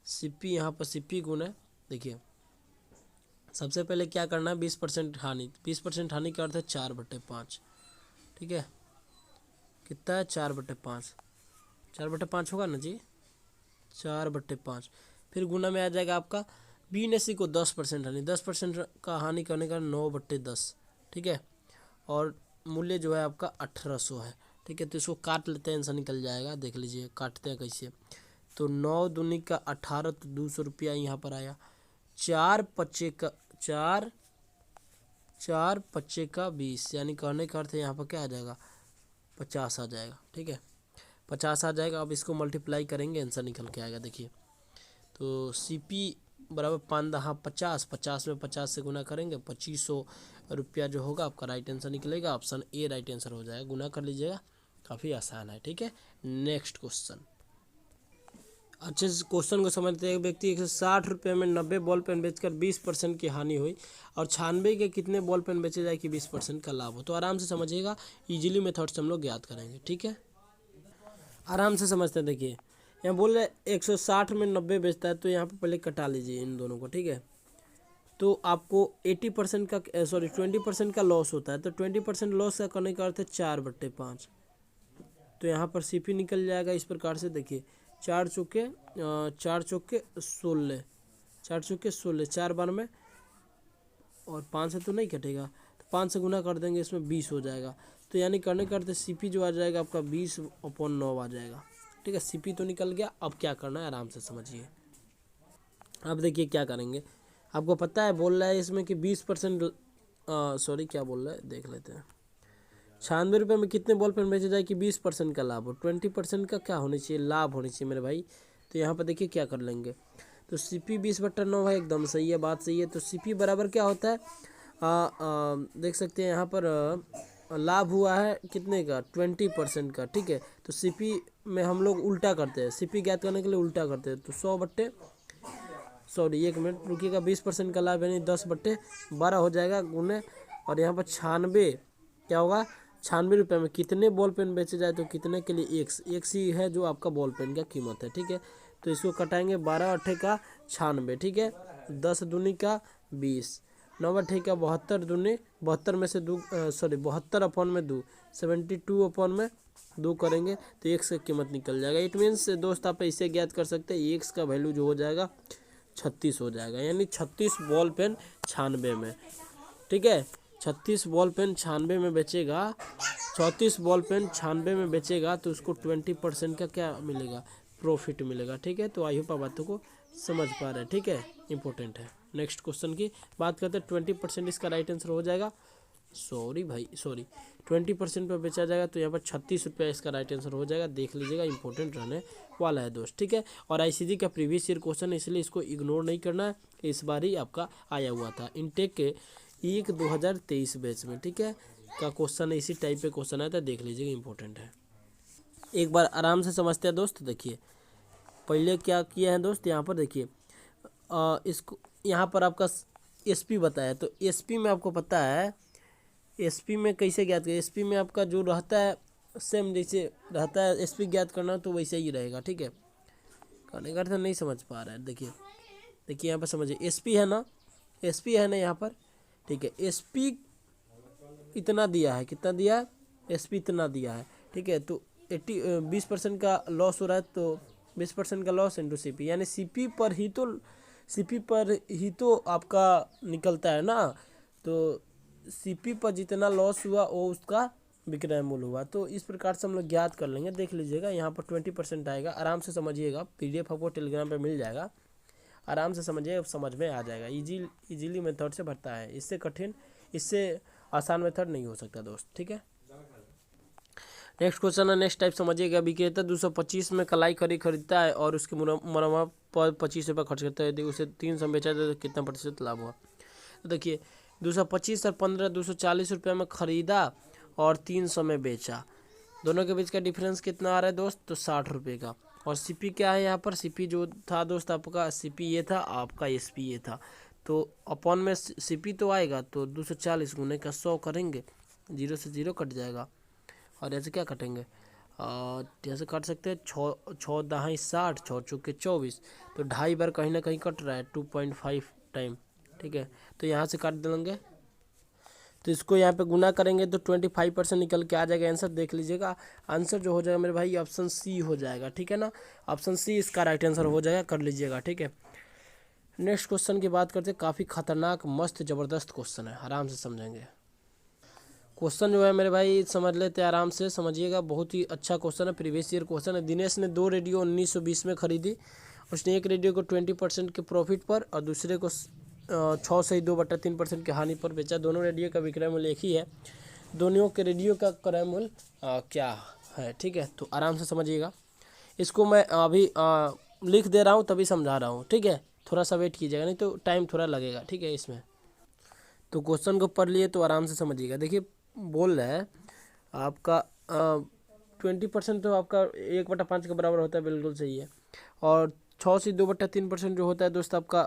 सीपी, यहाँ पर सीपी गुण है। देखिए सबसे पहले क्या करना है 20% हानि, 20% हानि का अर्थ है 4/5। ठीक है, कितना है 4/5, 4/5 होगा ना जी, 4/5। फिर गुना में आ जाएगा आपका बी ने सी को 10% हानि, 10% का हानि करने का 9/10। ठीक है, और मूल्य जो है आपका 1800 है। ठीक है, तो इसको काट लेते हैं, आंसर निकल जाएगा। देख लीजिए काटते हैं कैसे, तो 9 दूनी का 18, तो 200 रुपया यहाँ पर आया। 4 पच्चे का 20, यानी कहने का अर्थ है यहाँ पर क्या आ जाएगा 50 आ जाएगा। ठीक है, 50 आ जाएगा। अब इसको मल्टीप्लाई करेंगे, आंसर निकल के आएगा। देखिए तो सीपी बराबर 5×50, 50 में 50 से गुना करेंगे 2500 रुपया जो होगा आपका राइट आंसर निकलेगा। ऑप्शन ए राइट आंसर हो जाएगा, गुना कर लीजिएगा, काफ़ी आसान है। ठीक है, नेक्स्ट क्वेश्चन अच्छे से क्वेश्चन को समझते हैं। एक व्यक्ति 160 रुपये में 90 बॉल पेन बेचकर 20% की हानि हुई और 96 के कितने बॉल पेन बेचे जाए कि 20% का लाभ हो। तो आराम से समझिएगा, इजीली मेथड से हम लोग याद करेंगे। ठीक है, आराम से समझते हैं। देखिए यहाँ बोल रहे 160 में 90 बेचता है, तो यहाँ पर पहले कटा लीजिए इन दोनों को। ठीक है, तो आपको 80% का 20% का लॉस होता है, तो 20% लॉस का करने का अर्थ है 4/5। तो यहाँ पर सीपी निकल जाएगा इस प्रकार से। देखिए 4 चौके 16, 4 चौके 16, 4 बार में, और 5 से तो नहीं कटेगा, तो 5 से गुना कर देंगे, इसमें 20 हो जाएगा। तो यानी करने का अर्थ सीपी जो आ जाएगा आपका 20/9 आ जाएगा। ठीक है, सीपी तो निकल गया। अब क्या करना है आराम से समझिए। अब देखिए क्या करेंगे, आपको पता है बोल रहा है इसमें कि 20%, सॉरी क्या बोल रहा है देख लेते हैं। 96 रुपये में कितने बॉल पेन बेचे जाए कि 20% का लाभ हो, 20% का क्या होनी चाहिए लाभ होनी चाहिए मेरे भाई। तो यहाँ पर देखिए क्या कर लेंगे, तो सीपी 20/9 है, एकदम सही है, बात सही है। तो सीपी बराबर क्या होता है, देख सकते हैं यहाँ पर लाभ हुआ है कितने का 20% का। ठीक है, तो सीपी में हम लोग उल्टा करते हैं, सीपी ज्ञात करने के लिए उल्टा करते हैं। तो 1 मिनट रुकिएगा, 20% का लाभ यानी 10/12 हो जाएगा गुने, और यहाँ पर 96 क्या होगा 96 रुपये में कितने बॉल पेन बेचे जाए, तो कितने के लिए एक ही है जो आपका बॉल पेन का कीमत है। ठीक है, तो इसको कटाएंगे 12 अट्ठे का 96, ठीक है। 10 दूनी का 20, 9 अट्ठे का 72 दूनी 72 में से 72 अपॉन में 2, 72 अपॉन में 2 करेंगे तो एक्स की कीमत निकल जाएगा। इट मीन्स दोस्त आप इसे ज्ञात कर सकते हैं, एक्स का वैल्यू जो हो जाएगा 36 हो जाएगा, यानी 36 बॉल पेन 96 में, ठीक है। 36 बॉल पेन 96 में बेचेगा, 34 बॉल पेन 96 में बेचेगा तो उसको 20% का क्या मिलेगा, प्रॉफिट मिलेगा, ठीक है। तो आई होप आप बातों को समझ पा रहे हैं, ठीक है, इंपॉर्टेंट है। नेक्स्ट क्वेश्चन की बात करते हैं। 20% इसका राइट आंसर हो जाएगा, सॉरी 20% पर बेचा जाएगा तो यहाँ पर 36 रुपया इसका राइट आंसर हो जाएगा। देख लीजिएगा, इंपॉर्टेंट रहने वाला है दोस्त, ठीक है। और आईसीजी का प्रीवियस ईयर क्वेश्चन है, इसलिए इसको इग्नोर नहीं करना है, इस बार ही आपका आया हुआ था इनटेक के 2023 बैच में, ठीक है, का क्वेश्चन है, इसी टाइप पे क्वेश्चन आया था, देख लीजिएगा, इंपॉर्टेंट है। एक बार आराम से समझते हैं दोस्त। देखिए पहले क्या किया है दोस्त, यहाँ पर देखिए इसको यहाँ पर आपका एसपी बताया, तो एसपी में आपको पता है एसपी में कैसे ज्ञात करें। एसपी में आपका जो रहता है सेम जैसे रहता है, एसपी ज्ञात करना तो वैसे ही रहेगा, ठीक है। कहने का अर्थ नहीं समझ पा रहा है, देखिए यहाँ पर समझिए, एसपी है ना यहाँ पर, ठीक है। एसपी इतना दिया है, कितना दिया है, एसपी इतना दिया है, ठीक है। तो 20% का लॉस हो रहा है, तो 20% का लॉस इंटू सीपी, यानी सीपी पर ही तो आपका निकलता है ना। तो सीपी पर जितना लॉस हुआ वो उसका विक्रय मूल्य हुआ। तो इस प्रकार से हम लोग ज्ञात कर लेंगे। देख लीजिएगा यहाँ पर 20% आएगा, आराम से समझिएगा, पीडीएफ आपको टेलीग्राम पे मिल जाएगा, आराम से समझिए, समझ में आ जाएगा। इजीली मेथड से भरता है, इससे आसान मेथड नहीं हो सकता दोस्त, ठीक है। नेक्स्ट क्वेश्चन है, नेक्स्ट टाइप समझिएगा। विक्रेता 225 में कलाई खरीदता है और उसके मुनाफा पर 25 रुपये खर्च करता है, यदि उसे 300 में बेचा जाए तो कितना प्रतिशत लाभ हुआ। तो देखिए 225 और 15, 240 रुपये में खरीदा और 300 में बेचा, दोनों के बीच का डिफरेंस कितना आ रहा है दोस्त, तो 60 रुपये का। और सीपी क्या है यहाँ पर, सीपी जो था दोस्त आपका, सीपी ये था, आपका एसपी ये था, तो अपॉन में सीपी तो आएगा, तो 240 गुने का 100 करेंगे, 0 से 0 कट जाएगा। और ऐसे क्या कटेंगे, जैसे काट सकते हैं, 6 दहाई 60, 6 चौके 24, तो 2.5 बार कहीं ना कहीं कट रहा है, 2.5 टाइम, ठीक है। तो यहाँ से काट देंगे, तो इसको यहाँ पे गुना करेंगे तो 25% निकल के आ जाएगा आंसर। देख लीजिएगा, आंसर जो हो जाएगा मेरे भाई ऑप्शन सी हो जाएगा, ठीक है ना। ऑप्शन सी इसका राइट आंसर हो जाएगा, कर लीजिएगा, ठीक है। नेक्स्ट क्वेश्चन की बात करते हैं, काफ़ी खतरनाक मस्त ज़बरदस्त क्वेश्चन है, आराम से समझेंगे। क्वेश्चन जो है मेरे भाई समझ लेते हैं, आराम से समझिएगा, बहुत ही अच्छा क्वेश्चन है, प्रीवियस ईयर क्वेश्चन है। दिनेश ने 2 रेडियो 1920 में खरीदी, उसने एक रेडियो को 20% के प्रॉफिट पर और दूसरे को 6 से 2/3% की हानि पर बेचा। दोनों रेडियो का विक्रय मूल्य एक ही है, दोनों के रेडियो का क्रय मूल्य क्या है, ठीक है। तो आराम से समझिएगा, इसको मैं अभी लिख दे रहा हूँ तभी समझा रहा हूँ, ठीक है। थोड़ा सा वेट कीजिएगा, नहीं तो टाइम थोड़ा लगेगा, ठीक है इसमें। तो क्वेश्चन को पढ़ लिए तो आराम से समझिएगा। देखिए बोल रहा है आपका 20% तो आपका 1/5 के बराबर होता है, बिल्कुल सही है। और 6 से 2/3% जो होता है दोस्त आपका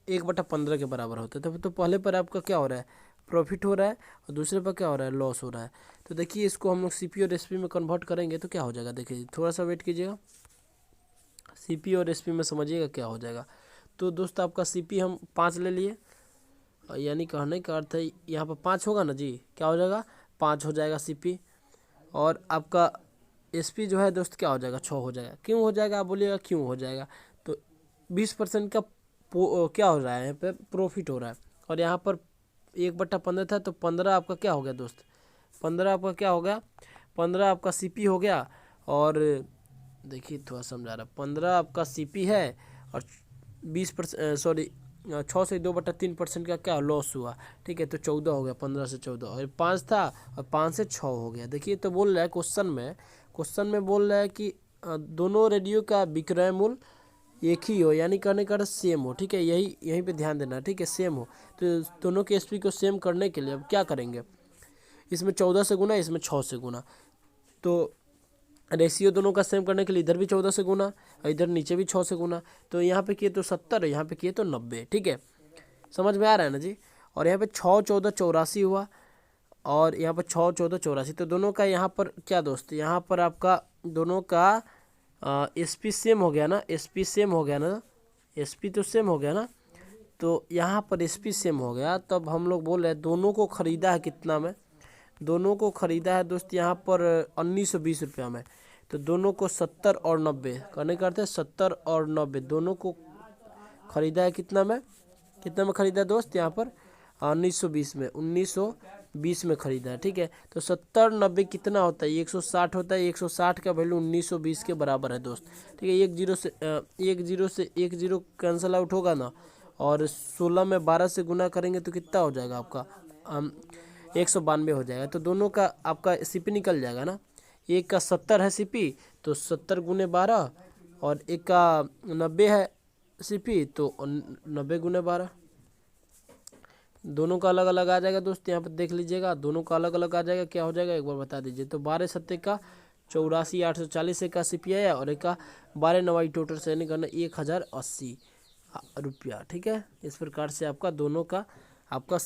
1/15 के बराबर होता है। तो पहले पर आपका क्या हो रहा है, प्रॉफिट हो रहा है, और दूसरे पर क्या हो रहा है, लॉस हो रहा है। तो देखिए इसको हम लोग सीपी और एसपी में कन्वर्ट करेंगे तो क्या हो जाएगा, देखिए थोड़ा सा वेट कीजिएगा, सीपी और एसपी में समझिएगा क्या हो जाएगा। तो दोस्त आपका सीपी हम 5 ले लिए, यानी कहने का अर्थ है यहाँ पर 5 होगा ना जी, क्या हो जाएगा, 5 हो जाएगा सीपी। और आपका एसपी जो है दोस्त क्या हो जाएगा, 6 हो जाएगा। क्यों हो जाएगा आप बोलिएगा, क्यों हो जाएगा, तो 20% का क्या हो रहा है, यहाँ पे प्रॉफिट हो रहा है। और यहाँ पर 1/15 था, तो 15 आपका क्या हो गया दोस्त, 15 आपका क्या हो गया, 15 आपका सीपी हो गया। और देखिए थोड़ा समझा रहा, 15 आपका सीपी है और 6 से 2/3% का क्या लॉस हुआ, ठीक है। तो 14 हो गया, 15 से 14, और 5 था और 5 से 6 हो गया। देखिए तो बोल रहा है क्वेश्चन में बोल रहा है कि दोनों रेडियो का विक्रय मूल्य एक ही हो, यानी कहने का सेम हो, ठीक है। यहीं पे ध्यान देना, ठीक है, सेम हो। तो दोनों के एसपी को सेम करने के लिए अब क्या करेंगे, इसमें 14 से गुना, इसमें 6 से गुना, तो रेशियो दोनों का सेम करने के लिए इधर भी 14 से गुना और इधर नीचे भी 6 से गुना। तो यहाँ पे किए तो 70, यहाँ पे किए तो 90, ठीक है, समझ में आ रहा है ना जी। और यहाँ पे 6 14 84 हुआ, और यहाँ पर 6 14 84, तो दोनों का यहाँ पर क्या दोस्त, यहाँ पर आपका दोनों का SP सेम हो गया ना, SP सेम हो गया ना, SP तो सेम हो गया ना, तो यहाँ पर SP सेम हो गया। तब हम लोग बोल रहे हैं दोनों को ख़रीदा है कितना में, दोनों को ख़रीदा है दोस्त यहाँ पर 1920 रुपया में। तो दोनों को 70 और 90 करने करते हैं, 70 और 90 दोनों को ख़रीदा है कितना में, कितना में ख़रीदा है दोस्त यहाँ पर 1920 में, 1920 में ख़रीदा है। ठीक है, तो 70 90 कितना होता है, 160 होता है। 160 का वैल्यू 1920 के बराबर है दोस्त। ठीक है, एक जीरो से एक जीरो कैंसिल आउट होगा ना, और 16 में 12 से गुना करेंगे तो कितना हो जाएगा आपका 192 हो जाएगा। तो दोनों का आपका CP निकल जाएगा ना, एक का 70 है CP तो 70 गुने 12, और एक का 90 है CP तो 90 गुने 12। दोनों का अलग अलग आ जाएगा दोस्त, यहाँ पर देख लीजिएगा, दोनों का अलग अलग आ जाएगा। क्या हो जाएगा एक बार बता दीजिए। तो 12 सत्ते का 84,840 का CP आया, और एक का 12 नवाई टोटल से यानी करना 1080 रुपया। ठीक है, इस प्रकार से आपका दोनों का आपका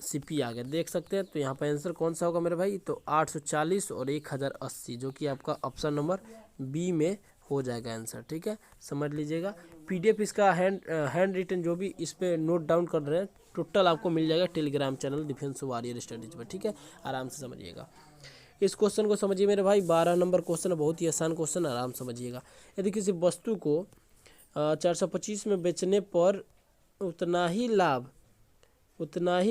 CP आ गया, देख सकते हैं। तो यहाँ पर आंसर कौन सा होगा मेरे भाई, तो 840 और 1080, जो कि आपका ऑप्शन नंबर B में हो जाएगा आंसर। ठीक है, समझ लीजिएगा। PDF इसका हैंड रिटन जो भी इस पर नोट डाउन कर रहे हैं टोटल आपको मिल जाएगा Telegram channel defence warrior studies पर। ठीक है, आराम से समझिएगा। इस क्वेश्चन को समझिए मेरे भाई, 12 नंबर क्वेश्चन है, बहुत ही आसान क्वेश्चन, आराम समझिएगा। यदि किसी वस्तु को 425 में बेचने पर उतना ही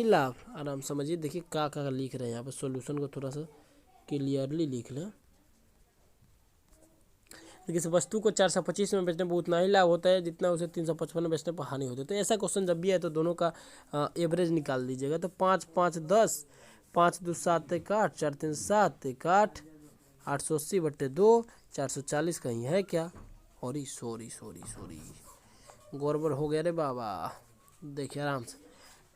लाभ, आराम समझिए। देखिए क्या लिख रहे हैं यहाँ पर, सॉल्यूशन को थोड़ा सा क्लियरली लिख लें। किसी वस्तु को 425 में बेचने पर उतना ही लाभ होता है जितना उसे 355 में बेचने पर हानि होती है। तो ऐसा क्वेश्चन जब भी है तो दोनों का एवरेज निकाल दीजिएगा। तो 5 5 10, 5 2 7 1 8, 4 3 7 1 8, 880/2, 440 कहीं है क्या, और सॉरी गड़बड़ हो गया रे बाबा। देखिए आराम से,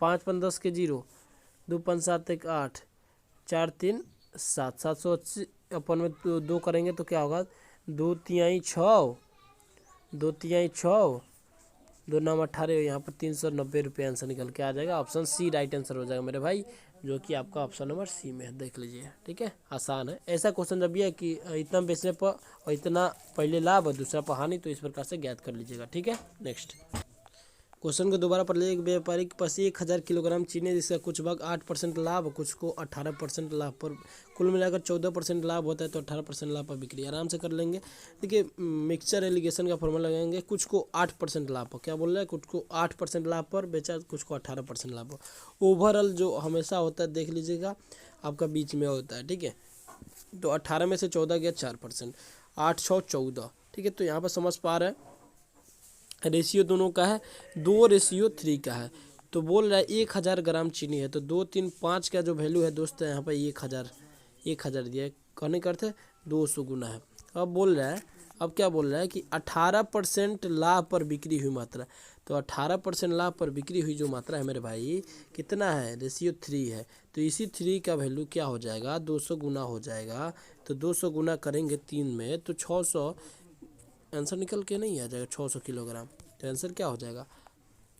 5 5 10 के 0, 2 5 7 1 8, 4 3 7, 780 अपन में 2 करेंगे तो क्या होगा, 2 तिहाई 6, 2 तिहाई 6, 2 9 18, यहाँ पर 390 रुपये आंसर निकल के आ जाएगा। ऑप्शन C राइट आंसर हो जाएगा मेरे भाई, जो कि आपका ऑप्शन नंबर C में है, देख लीजिए। ठीक है, आसान है। ऐसा क्वेश्चन जब भी है कि इतना बेचने पर और इतना पहले लाभ और दूसरा पर हानि, तो इस प्रकार से ज्ञात कर लीजिएगा। ठीक है, नेक्स्ट क्वेश्चन को दोबारा पढ़ लीजिए। व्यापारी के पास 1000 किलोग्राम चीनी है, जिसका कुछ भाग 8% लाभ, कुछ को 18% लाभ पर, कुल मिलाकर 14% लाभ होता है। तो 18% लाभ पर बिक्री, आराम से कर लेंगे। देखिए मिक्सचर एलिगेशन का फॉर्मूला लगाएंगे, कुछ को 8% लाभ पर, क्या बोल रहा है, कुछ को 8% लाभ पर बेचा, कुछ को 18% लाभ पर। ओवरऑल जो हमेशा होता है देख लीजिएगा आपका बीच में होता है। ठीक है, तो 18 में से 14 गया 4%, 8 6 14। ठीक है, तो यहाँ पर समझ पा रहे हैं, रेशियो दोनों का है 2:3 का है। तो बोल रहा है 1000 ग्राम चीनी है, तो 2 3 5 का जो वैल्यू है दोस्त यहाँ पर 1000 दिया है, कहने का अर्थ है 200 गुना है। अब बोल रहा है, अब क्या बोल रहा है कि 18% लाभ पर बिक्री हुई मात्रा। तो 18% लाभ पर बिक्री हुई जो मात्रा है मेरे भाई कितना है, रेशियो 3 है। तो इसी 3 का वैल्यू क्या हो जाएगा, 200 गुना हो जाएगा। तो 200 गुना करेंगे 3 में तो 600, आंसर निकल के नहीं आ जाएगा 600 किलोग्राम। तो आंसर क्या हो जाएगा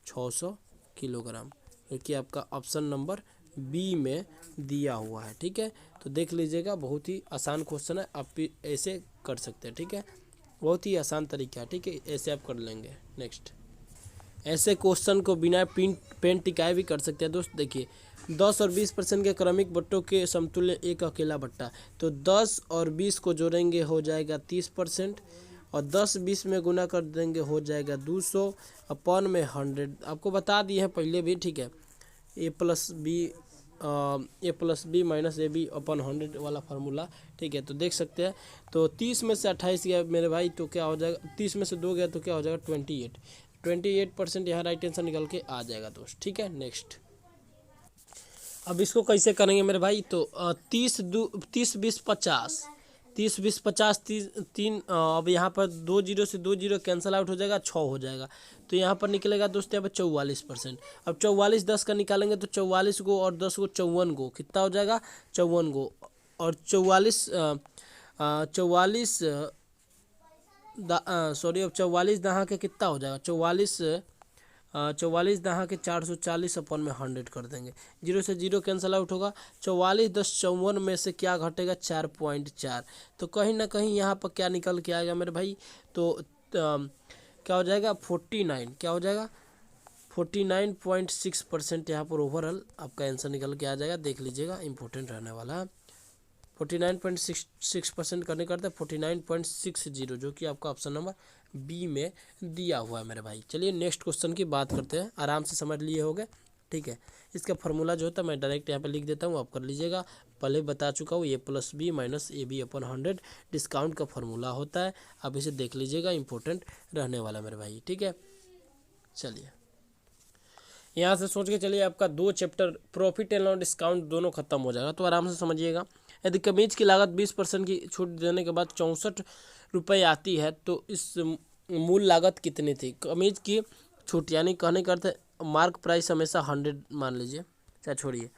600 किलोग्राम, क्योंकि आपका ऑप्शन नंबर B में दिया हुआ है। ठीक है, तो देख लीजिएगा, बहुत ही आसान क्वेश्चन है, आप भी ऐसे कर सकते हैं। ठीक है, बहुत ही आसान तरीका है। ठीक है, ऐसे आप कर लेंगे। नेक्स्ट, ऐसे क्वेश्चन को बिना पेन टिकाए भी कर सकते हैं दोस्त। देखिए 10 और 20% के क्रमिक बट्टों के समतुल्य एक अकेला बट्टा। तो 10 और 20 को जोड़ेंगे हो जाएगा 30%, और 10 20 में गुना कर देंगे हो जाएगा 200 अपन में 100। आपको बता दिए हैं पहले भी। ठीक है, a plus b minus AB upon 100 वाला फार्मूला। ठीक है, तो देख सकते हैं। तो 30 में से 28 गया मेरे भाई, तो क्या हो जाएगा, 30 में से 2 गया तो क्या हो जाएगा 28% यहाँ राइट आंसर निकल के आ जाएगा दोस्त। ठीक है, नेक्स्ट, अब इसको कैसे करेंगे मेरे भाई, तो 30 20 50, 30 20 50 3, अब यहाँ पर 2 0 से 2 0 कैंसिल आउट हो जाएगा, 6 हो जाएगा। तो यहाँ पर निकलेगा दोस्त यहाँ पर 44%। अब 44 10 का निकालेंगे तो 44 को और 10 को 54 को कितना हो जाएगा 54 को, और 44 सॉरी, अब 44 दहाँ के कितना हो जाएगा 44 44 दहा के 440 अपन में 100 कर देंगे, 0 से 0 कैंसिल आउट होगा। 44 × 10 = 54 में से क्या घटेगा 4.4। तो कहीं ना कहीं यहाँ पर क्या निकल के आएगा मेरे भाई, तो क्या हो जाएगा 49, क्या हो जाएगा 49.6% यहाँ पर ओवरऑल आपका आंसर निकल के आ जाएगा। देख लीजिएगा, इंपॉर्टेंट रहने वाला है। 49.6% करने करते 49.60, जो कि आपका ऑप्शन नंबर बी में दिया हुआ है मेरे भाई। चलिए नेक्स्ट क्वेश्चन की बात करते हैं, आराम से समझ लिए होंगे, ठीक है। इसका फार्मूला जो होता है मैं डायरेक्ट यहाँ पे लिख देता हूँ, आप कर लीजिएगा। पहले बता चुका हूँ, a+b - ab/100 डिस्काउंट का फार्मूला होता है। आप इसे देख लीजिएगा, इंपॉर्टेंट रहने वाला है मेरे भाई, ठीक है। चलिए यहाँ से सोच के चलिए, आपका 2 chapter profit and loss discount दोनों खत्म हो जाएगा। तो आराम से समझिएगा, यदि कमीज की लागत 20% की छूट देने के बाद 64 रुपये आती है, तो इस मूल लागत कितनी थी। कमीज की छूट यानी कहने का अर्थ मार्क प्राइस हमेशा 100 मान लीजिए, चाहे छोड़िए,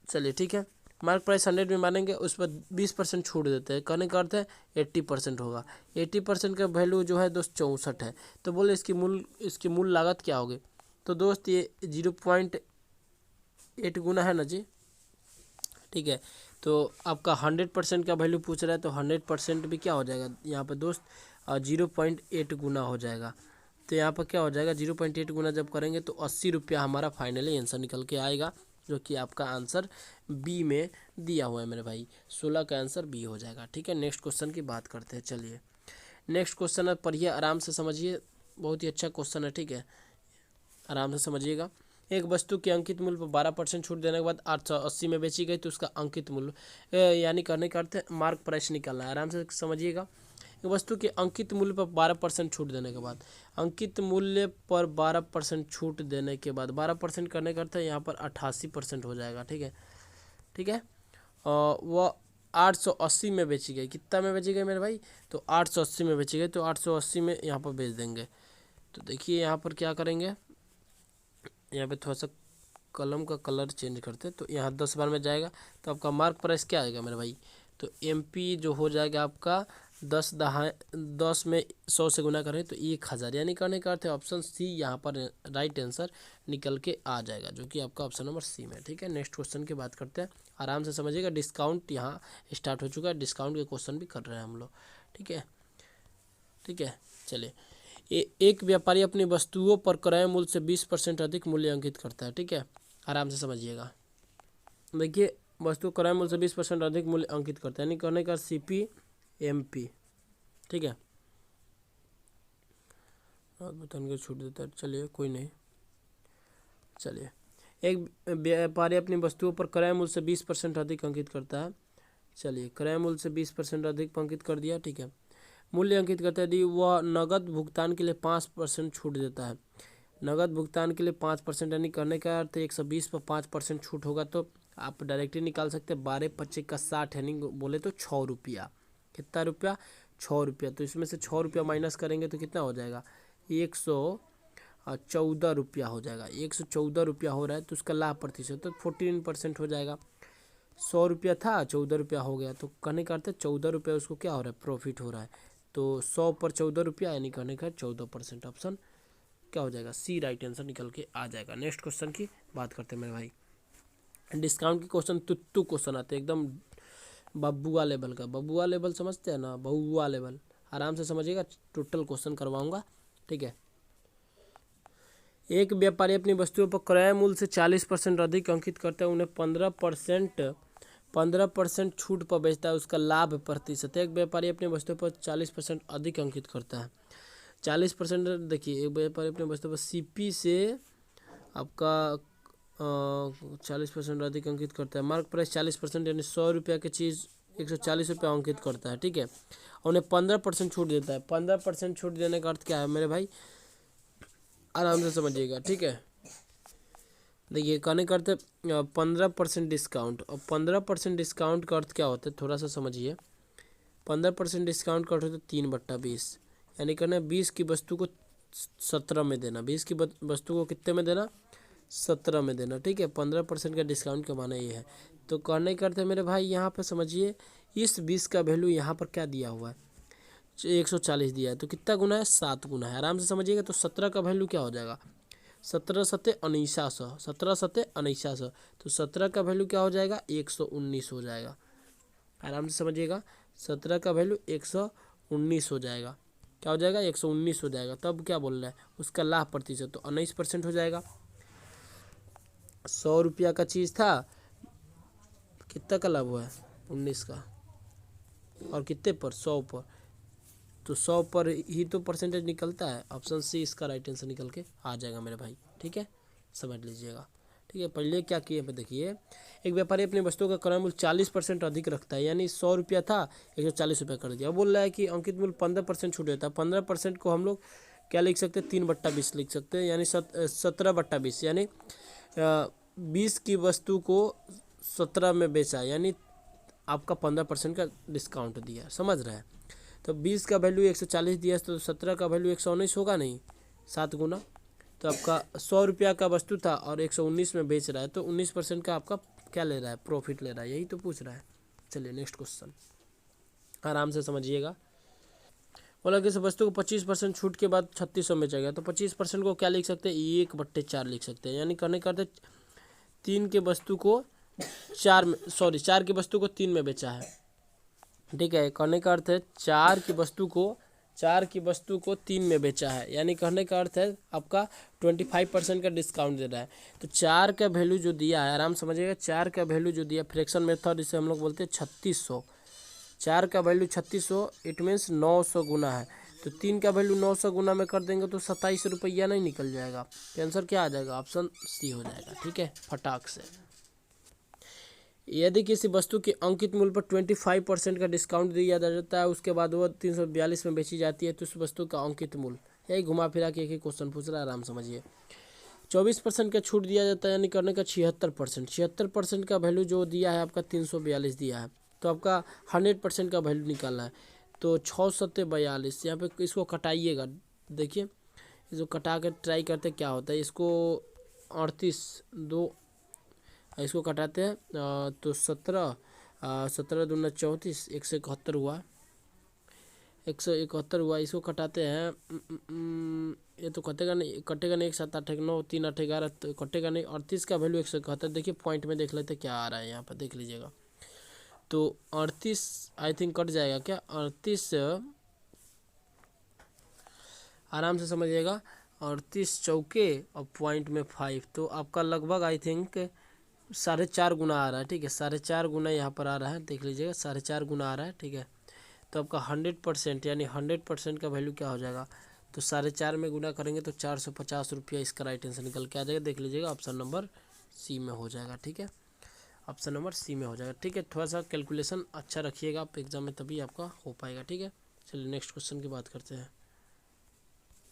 चलिए ठीक है, मार्क प्राइस 100 में मानेंगे, उस पर 20% छूट देते हैं, कहने का अर्थ है 80% होगा। 80% का वैल्यू जो है दोस्त 64 है। तो बोले इसकी मूल लागत क्या होगी। तो दोस्त ये 0.8 गुना है ना जी, ठीक है। तो आपका 100% का वैल्यू पूछ रहा है, तो 100% भी क्या हो जाएगा यहाँ पे दोस्त 0.8 गुना हो जाएगा। तो यहाँ पर क्या हो जाएगा 0.8 गुना जब करेंगे तो 80 रुपया हमारा फाइनली आंसर निकल के आएगा, जो कि आपका आंसर बी में दिया हुआ है मेरे भाई। 16 का आंसर बी हो जाएगा, ठीक है। नेक्स्ट क्वेश्चन की बात करते हैं। चलिए नेक्स्ट क्वेश्चन है, पढ़िए आराम से समझिए, बहुत ही अच्छा क्वेश्चन है, ठीक है, आराम से समझिएगा। एक वस्तु के अंकित मूल्य पर 12% छूट देने के बाद 880 में बेची गई, तो उसका अंकित मूल्य यानी करने का अर्थ है मार्क प्राइस निकालना है। आराम से समझिएगा, एक वस्तु के अंकित मूल्य पर 12% छूट देने के बाद, अंकित मूल्य पर 12% छूट देने के बाद 12% करने का अर्थ है यहाँ पर 88% हो जाएगा, ठीक है, ठीक है। वह 880 में बेची गई, कितना में बेची गई मेरे भाई, तो 880 में बेची गई, तो 880 में यहाँ पर बेच देंगे। तो देखिए यहाँ पर क्या करेंगे, यहाँ पे थोड़ा सा कलम का कलर चेंज करते, तो यहाँ 10 बार में जाएगा, तो आपका मार्क प्राइस क्या आएगा मेरे भाई, तो MP जो हो जाएगा आपका 10 में 100 से गुना करें तो 1000, यानी करने का अर्थ है ऑप्शन सी यहाँ पर राइट आंसर निकल के आ जाएगा, जो कि आपका ऑप्शन नंबर सी में, ठीक है। नेक्स्ट क्वेश्चन की बात करते हैं, आराम से समझिएगा। डिस्काउंट यहाँ स्टार्ट हो चुका है, डिस्काउंट के क्वेश्चन भी कर रहे हैं हम लोग, ठीक है, ठीक है। चलिए एक व्यापारी अपनी वस्तुओं पर क्रय मूल्य से 20% अधिक मूल्य अंकित करता है, ठीक है, आराम से समझिएगा। देखिए वस्तु क्रय मूल्य से 20% अधिक मूल्य अंकित करता है, यानी कहने का CP/MP, ठीक है, बताने छूट देता है, चलिए कोई नहीं। चलिए एक व्यापारी अपनी वस्तुओं पर क्रय मूल्य से 20% अधिक अंकित करता है। चलिए क्रय मूल्य से 20% अधिक अंकित कर दिया, ठीक है। मूल्य अंकित करते यदि वह नगद भुगतान के लिए 5% छूट देता है, नगद भुगतान के लिए 5%, यानी करने का अर्थ 120 पर 5% छूट होगा, तो आप डायरेक्टली निकाल सकते हैं। 12×5 = 60, यानी बोले तो 6 रुपया, कितना रुपया 6 रुपया। तो इसमें से 6 रुपया माइनस करेंगे तो कितना हो जाएगा 114 रुपया हो जाएगा। 114 रुपया हो रहा है, तो उसका लाभ प्रतिशत तो 14% हो जाएगा। 100 रुपया था, 14 रुपया हो गया, तो कहने का अर्थ है 14 रुपया उसको क्या हो रहा है, प्रॉफिट हो रहा है। तो 100 पर 14 रुपया, यानी कहने का 14%, ऑप्शन क्या हो जाएगा सी राइट आंसर निकल के आ जाएगा। नेक्स्ट क्वेश्चन की बात करते हैं मेरे भाई। डिस्काउंट के क्वेश्चन तुत्तु क्वेश्चन आते हैं, एकदम बबुआ लेवल का, बबुआ लेवल समझते हैं ना, बहुआ लेवल, आराम से समझिएगा, टोटल क्वेश्चन करवाऊंगा, ठीक है। एक व्यापारी अपनी वस्तुओं पर क्रय मूल्य से 40% अधिक अंकित करता है, उन्हें 15% छूट पर बेचता है, उसका लाभ प्रतिशत। एक व्यापारी अपनी वस्तुओं पर 40% अधिक अंकित करता है, 40%, देखिए एक व्यापारी अपनी वस्तु पर CP से आपका 40% अधिक अंकित करता है, मार्क प्राइस 40%, यानी 100 रुपया की चीज़ 140 रुपया अंकित करता है, ठीक है, और उन्हें 15% छूट देता है। 15% छूट देने का अर्थ क्या है मेरे भाई, आराम से समझिएगा, ठीक है। देखिए कहने का अर्थ 15% डिस्काउंट, और 15% डिस्काउंट का अर्थ क्या होता है, थोड़ा सा समझिए। 15% डिस्काउंट का अर्थ होता है 3/20, यानी कहना 20 की वस्तु को 17 में देना, 20 की वस्तु को कितने में देना, 17 में देना, ठीक है। 15% का डिस्काउंट का माना ये है। तो कहने का अर्थ है मेरे भाई यहाँ पर समझिए, इस 20 का वैल्यू यहाँ पर क्या दिया हुआ है, 140 दिया है तो कितना गुना है, 7 गुना है। आराम से समझिएगा। तो 17 का वैल्यू क्या हो जाएगा, 17 सत्ते 1900, 17 सत्ते 1900, तो 17 का वैल्यू क्या हो जाएगा, 119 हो जाएगा। आराम से समझिएगा, 17 का वैल्यू 119 हो जाएगा। क्या हो जाएगा, 119 हो जाएगा। तब क्या बोल रहा है, उसका लाभ प्रतिशत तो 19% हो जाएगा। 100 रुपया का चीज़ था, कितना का लाभ हुआ है, 19 का, और कितने पर, 100 पर, तो 100 पर ही तो परसेंटेज निकलता है। ऑप्शन सी इसका राइट आंसर निकल के आ जाएगा मेरे भाई। ठीक है, समझ लीजिएगा। ठीक है, पहले क्या किए पे देखिए, एक व्यापारी अपनी वस्तुओं का क्रय मूल्य 40% अधिक रखता है, यानी 100 रुपया था 140 रुपया कर दिया। बोल रहा है कि अंकित मूल्य 15% छूट देता है। 15% को हम लोग क्या लिख सकते हैं, 3/20 लिख सकते हैं, यानी 17/20, यानी 20 की वस्तु को 17 में बेचा, यानी आपका 15% का डिस्काउंट दिया। समझ रहे हैं। तो 20 का वैल्यू 140 दिया, तो 17 का वैल्यू 119 होगा नहीं, 7 गुना। तो आपका 100 रुपया का वस्तु था और 119 में बेच रहा है, तो 19% का आपका क्या ले रहा है, प्रॉफिट ले रहा है। यही तो पूछ रहा है। चलिए नेक्स्ट क्वेश्चन आराम से समझिएगा। बोला कि इस वस्तु को 25% छूट के बाद 3600 में बेचा गया, तो 25% को क्या लिख सकते हैं, 1/4 लिख सकते हैं। यानी करने करते 3 के वस्तु को 4 में, सॉरी 4 की वस्तु को 3 में बेचा है। ठीक है, कहने का अर्थ है 4 की वस्तु को 3 में बेचा है, यानी कहने का अर्थ है आपका 25% का डिस्काउंट दे रहा है। तो 4 का वैल्यू जो दिया है, आराम समझिएगा, 4 का वैल्यू जो दिया फ्रैक्शन मेथड, इसे हम लोग बोलते हैं 3600। 4 का वैल्यू 3600, इट मीन्स 900 गुना है। तो 3 का वैल्यू 900 गुना में कर देंगे तो 27 रुपया नहीं निकल जाएगा। तो आंसर क्या आ जाएगा, ऑप्शन सी हो जाएगा। ठीक है, फटाक से। यदि किसी वस्तु के अंकित मूल्य पर 25% का डिस्काउंट दिया जाता है, उसके बाद वह 342 में बेची जाती है, तो उस वस्तु का अंकित मूल्य, यही घुमा फिरा के एक ही क्वेश्चन पूछ रहा है, आराम समझिए। 24% का छूट दिया जाता है, यानी करने का 76%। 76% का वैल्यू जो दिया है आपका 342 दिया है, तो आपका 100% का वैल्यू निकालना है। तो 6 सत्ते 42, यहाँ पे इसको कटाइएगा। देखिए इसको कटा कर ट्राई करते क्या होता है। इसको 38 दो, इसको कटाते हैं तो 17, 17 दूना 34, 171 हुआ, 171 हुआ। इसको कटाते हैं, ये तो कटेगा नहीं, कटेगा नहीं। 1 7 8 1 9 3 8 11, तो कटेगा नहीं। 38 का वैल्यू 171। देखिए पॉइंट में देख लेते क्या आ रहा है, यहाँ पर देख लीजिएगा। तो 38 आई थिंक कट जाएगा क्या, 38 आराम से समझिएगा, 38 चौके और पॉइंट में 5, तो आपका लगभग आई थिंक 4.5 गुना आ रहा है। ठीक है, 4.5 गुना यहाँ पर आ रहा है, देख लीजिएगा 4.5 गुना आ रहा है। ठीक है, तो आपका 100% यानी 100% का वैल्यू क्या हो जाएगा, तो 4.5 में गुना करेंगे तो 450 रुपया इसका राइट आंसर निकल के आ जाएगा। देख लीजिएगा ऑप्शन नंबर सी में हो जाएगा। ठीक है, ऑप्शन नंबर सी में हो जाएगा। ठीक है, थोड़ा सा कैलकुलेशन अच्छा रखिएगा आप एग्जाम में, तभी आपका हो पाएगा। ठीक है, चलिए नेक्स्ट क्वेश्चन की बात करते हैं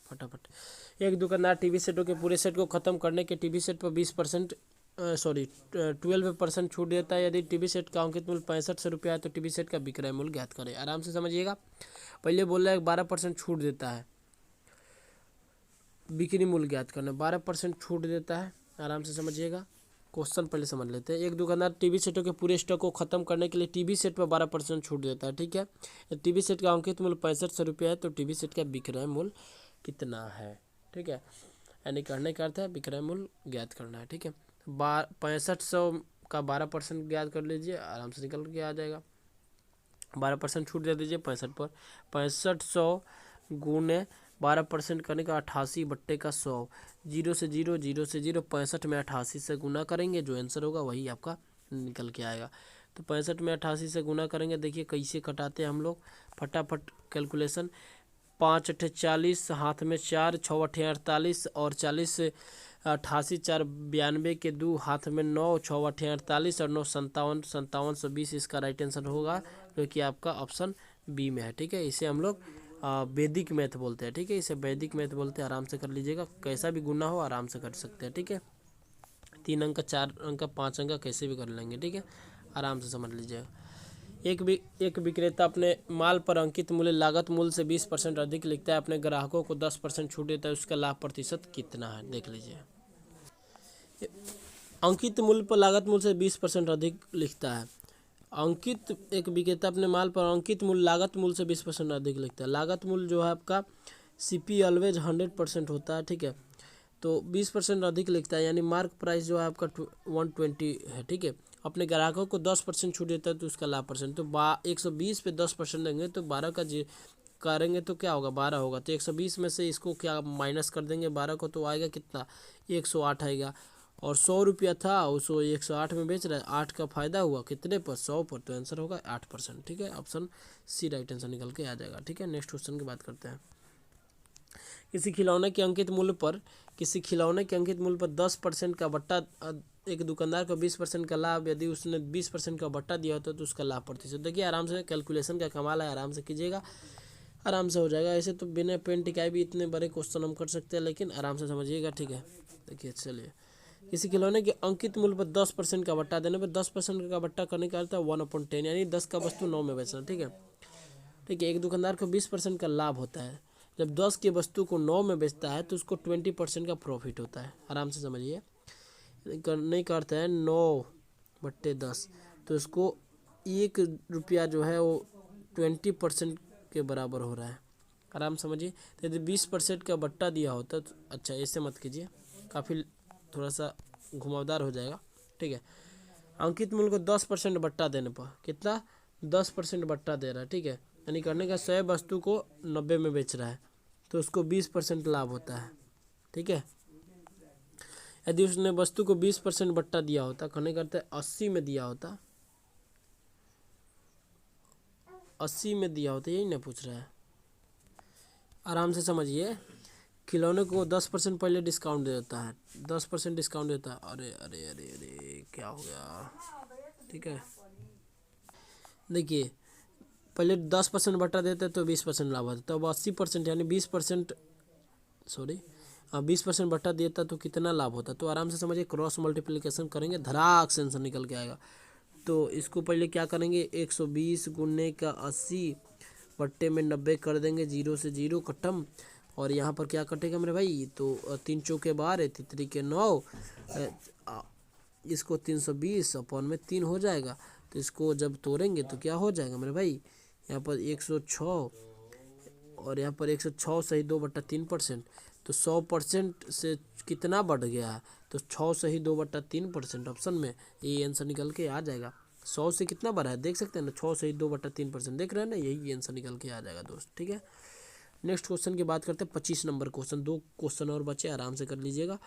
फटाफट। एक दुकानदार टीवी सेटों के पूरे सेट को खत्म करने के टीवी सेट पर 20% 12% छूट देता है। यदि टीवी सेट का अंकित मूल्य 6500 रुपया है, तो टीवी सेट का विक्रय मूल्य ज्ञात करें। आराम से समझिएगा। पहले बोल रहा है 12% छूट देता है, बिक्री मूल्य ज्ञात करना, 12% छूट देता है। आराम से समझिएगा, क्वेश्चन पहले समझ लेते हैं। एक दुकानदार टीवी सेटों के पूरे स्टॉक को खत्म करने के लिए टीवी सेट पर 12% छूट देता है। ठीक है, टीवी सेट का अंकित मूल्य 6500 रुपया है, तो टीवी सेट का विक्रय मूल्य कितना है। ठीक है, यानी करने का अर्थ है विक्रय मूल्य ज्ञात करना है। ठीक है, 6500 का 12% ज्ञात कर लीजिए, आराम से निकल के आ जाएगा। 12% छूट दे दीजिए 65 पर, 6500 गुने 12% करने का 88/100, 0 से 0, 0 से 0, 65 में 88 से गुना करेंगे, जो आंसर होगा वही आपका निकल के आएगा। तो 65 में 88 से गुना करेंगे, देखिए कैसे कटाते हैं हम लोग, फटाफट कैलकुलेशन। 5 8 40, हाथ में 4, 6 8 48, और 40 88, 4 92 के 2, हाथ में 9, 6 8 48 और 9 57, 5720 इसका राइट आंसर होगा, जो कि आपका ऑप्शन बी में है। ठीक है, इसे हम लोग वैदिक मैथ बोलते हैं। ठीक है, इसे वैदिक मैथ बोलते हैं। आराम से कर लीजिएगा, कैसा भी गुना हो आराम से कर सकते हैं। ठीक है, 3 अंक का, 4 अंक का, 5 अंक का कैसे भी कर लेंगे। ठीक है, आराम से समझ लीजिएगा। एक विक्रेता अपने माल पर अंकित मूल्य लागत मूल्य से 20% अधिक लिखता है, अपने ग्राहकों को 10% छूट देता है, उसका लाभ प्रतिशत कितना है। देख लीजिए, अंकित मूल्य पर लागत मूल्य से 20% अधिक लिखता है, अंकित एक विक्रेता अपने माल पर अंकित मूल्य लागत मूल्य से 20% अधिक लिखता है। लागत मूल्य जो है आपका CP ऑलवेज 100% होता है, ठीक है। तो 20% अधिक लिखता है, यानी मार्क प्राइस जो है आपका 120 है, ठीक है। अपने ग्राहकों को 10% छूट देता है तो उसका लाभ परसेंट, तो 120 पे 10% देंगे तो 12 का जी करेंगे तो क्या होगा, 12 होगा। तो 120 में से इसको क्या माइनस कर देंगे 12 को, तो आएगा कितना, 108 आएगा। और 100 रुपया था उसको 108 में बेच रहा है, 8 का फायदा हुआ कितने पर, 100 पर, तो आंसर होगा 8%, ठीक है। ऑप्शन सी राइट आंसर निकल के आ जाएगा, ठीक है। नेक्स्ट क्वेश्चन की बात करते हैं। किसी खिलौने के अंकित मूल्य पर 10% का बट्टा, एक दुकानदार को 20% का लाभ, यदि उसने 20% का बट्टा दिया होता तो उसका लाभ प्रतिशत। देखिए आराम से कैलकुलेशन का कमाल है, आराम से कीजिएगा, आराम से हो जाएगा। ऐसे तो बिना पेन टिकाए भी इतने बड़े क्वेश्चन हम कर सकते हैं, लेकिन आराम से समझिएगा, ठीक है। देखिए चलिए, किसी खिलौने के अंकित मूल्य पर 10% का बट्टा देने पर 10% का बट्टा करने का अर्थ है 1/10, यानी 10 का वस्तु 9 में बेचना, ठीक है। ठीक है, एक दुकानदार को 20% का लाभ होता है, जब 10 की वस्तु को 9 में बेचता है तो उसको 20% का प्रॉफिट होता है। आराम से समझिए, करने का अर्थ है 9/10, तो उसको 1 रुपया जो है वो 20% के बराबर हो रहा है। आराम समझिए, तो यदि 20% का बट्टा दिया होता तो, अच्छा ऐसे मत कीजिए, काफ़ी थोड़ा सा घुमावदार हो जाएगा, ठीक है। अंकित मूल्य को 10% बट्टा देने पर कितना, 10% बट्टा दे रहा है, ठीक है। यानी करने का 100 वस्तु को 90 में बेच रहा है तो उसको 20% लाभ होता है, ठीक है। यदि उसने वस्तु को 20% बट्टा दिया होता, कहने का अर्थ है 80 में दिया होता, 80 में दिया होता, यही ना पूछ रहा है। आराम से समझिए, खिलौने को 10% पहले डिस्काउंट दे देता है, 10% डिस्काउंट देता है। अरे अरे अरे अरे क्या हो गया, ठीक है। देखिए पहले 10% बट्टा देते तो 20% लाभ होता, तो अब 80% यानी 20%, सॉरी 20% बट्टा देता तो कितना लाभ होता। तो आराम से समझिए, क्रॉस मल्टीप्लिकेशन करेंगे, धड़ाक से आंसर निकल के आएगा। तो इसको पहले क्या करेंगे, 120 गुने का 80 बट्टे में 90 कर देंगे, 0 से 0 खत्म। और यहाँ पर क्या कटेगा मेरे भाई, तो 3 चौके 12, 3 के 9, इसको 320 अपॉन में 3 हो जाएगा। तो इसको जब तोड़ेंगे तो क्या हो जाएगा मेरे भाई, यहाँ पर 106 और यहाँ पर 106 सही 2/3%, तो 100% से कितना बढ़ गया है, तो 6 सही 2/3% ऑप्शन में ये आंसर निकल के आ जाएगा। 100 से कितना बढ़ा है देख सकते हैं ना, 6 सही 2/3%, देख रहे हैं ना, यही आंसर निकल के आ जाएगा दोस्त, ठीक है। नेक्स्ट क्वेश्चन की बात करते हैं, 25 नंबर क्वेश्चन, 2 क्वेश्चन और बचे, आराम से कर लीजिएगा,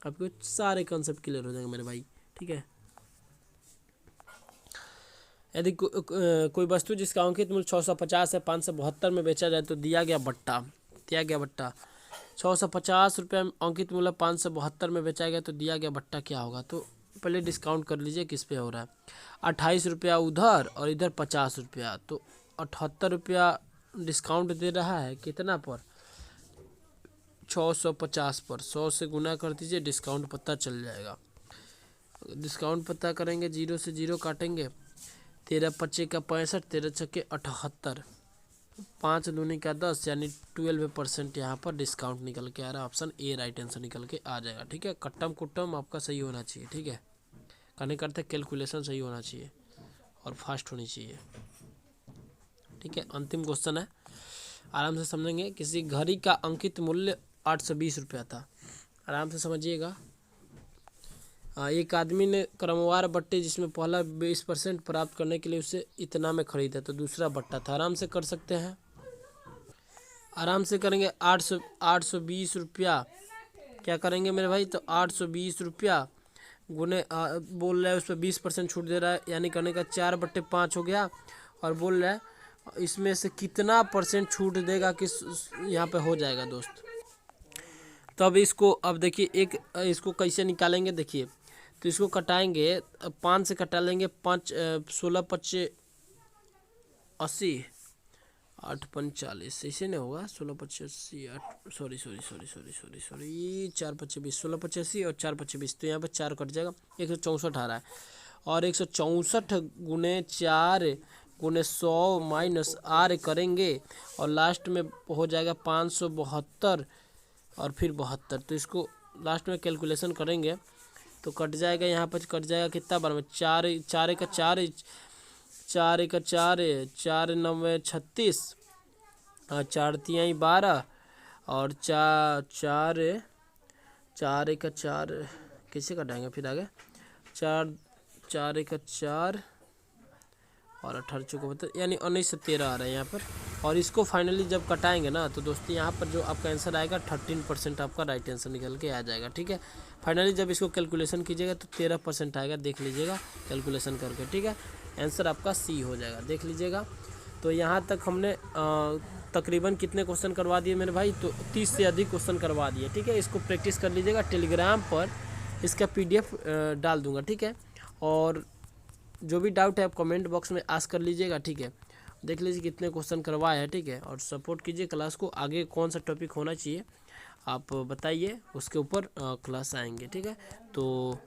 आपके सारे कॉन्सेप्ट क्लियर हो जाएंगे मेरे भाई, ठीक है। यदि कोई वस्तु जिसका अंकित मूल्य 650 है 572 में बेचा जाए तो दिया गया बट्टा 650 रुपये अंकित मूल्य 572 में बेचा गया तो दिया गया बट्टा क्या होगा। तो पहले डिस्काउंट कर लीजिए, किस पे हो रहा है, 28 रुपया उधर और इधर 50 रुपया, तो 78 रुपया डिस्काउंट दे रहा है कितना पर, 650 पर, 100 से गुना कर दीजिए, डिस्काउंट पता चल जाएगा। डिस्काउंट पता करेंगे, 0 से 0 काटेंगे, 13×5 का 65, 13×6 78, 5 दूनी का 10, यानी 12% यहाँ पर डिस्काउंट निकल के आ रहा है। ऑप्शन ए राइट आंसर निकल के आ जाएगा, ठीक है। कट्टम कुट्टम आपका सही होना चाहिए, ठीक है। करने करते कैलकुलेशन सही होना चाहिए और फास्ट होनी चाहिए, ठीक है। अंतिम क्वेश्चन है, आराम से समझेंगे। किसी घड़ी का अंकित मूल्य 820 रुपया था, आराम से समझिएगा। एक आदमी ने क्रमवार बट्टे जिसमें पहला 20% प्राप्त करने के लिए उसे इतना में खरीदा, तो दूसरा बट्टा था। आराम से कर सकते हैं, आराम से करेंगे। 820 रुपया क्या करेंगे मेरे भाई, तो 820 रुपया गुने बोल रहा है उस पर 20% छूट दे रहा है, यानी करने का 4/5 हो गया। और बोल रहा है इसमें से कितना परसेंट छूट देगा कि यहाँ पे हो जाएगा दोस्त। तो अब इसको, अब देखिए एक इसको कैसे निकालेंगे, देखिए तो इसको कटाएंगे, 5 से कटा लेंगे, 5 16×5 80, 8×5 ऐसे नहीं होगा, 16×5 80, 8 सॉरी 4×5 20, 16×5 80 और 4×5 20, तो यहाँ पर 4 कट जाएगा, 164 आ रहा है। और 164 गुने 4 गुने 100 माइनस आर करेंगे और लास्ट में हो जाएगा 572 और फिर 72। तो इसको लास्ट में कैलकुलेशन करेंगे तो कट जाएगा, यहाँ पर कट जाएगा कितना बार में, 4 4 का 4 4 एक 4 है, 4 9 36, 4 3 12, और 4 एक 4 कैसे कटाएंगे फिर आगे, 4 4 एक 4 और 18 चौको बता, यानी 19 से 13 आ रहा है यहाँ पर। और इसको फाइनली जब कटाएंगे ना तो दोस्तों यहाँ पर जो आपका आंसर आएगा 13% आपका राइट आंसर निकल के आ जाएगा। ठीक है, फाइनली जब इसको कैलकुलेशन कीजिएगा तो 13% आएगा, देख लीजिएगा कैलकुलेशन करके। ठीक है, आंसर आपका सी हो जाएगा, देख लीजिएगा। तो यहाँ तक हमने तकरीबन कितने क्वेश्चन करवा दिए मेरे भाई, तो 30 से अधिक क्वेश्चन करवा दिए। ठीक है, इसको प्रैक्टिस कर लीजिएगा, टेलीग्राम पर इसका PDF डाल दूंगा। ठीक है, और जो भी डाउट है आप कमेंट बॉक्स में आस्क कर लीजिएगा। ठीक है, देख लीजिए कितने क्वेश्चन करवाए हैं। ठीक है, और सपोर्ट कीजिए क्लास को, आगे कौन सा टॉपिक होना चाहिए आप बताइए, उसके ऊपर क्लास आएंगे। ठीक है, तो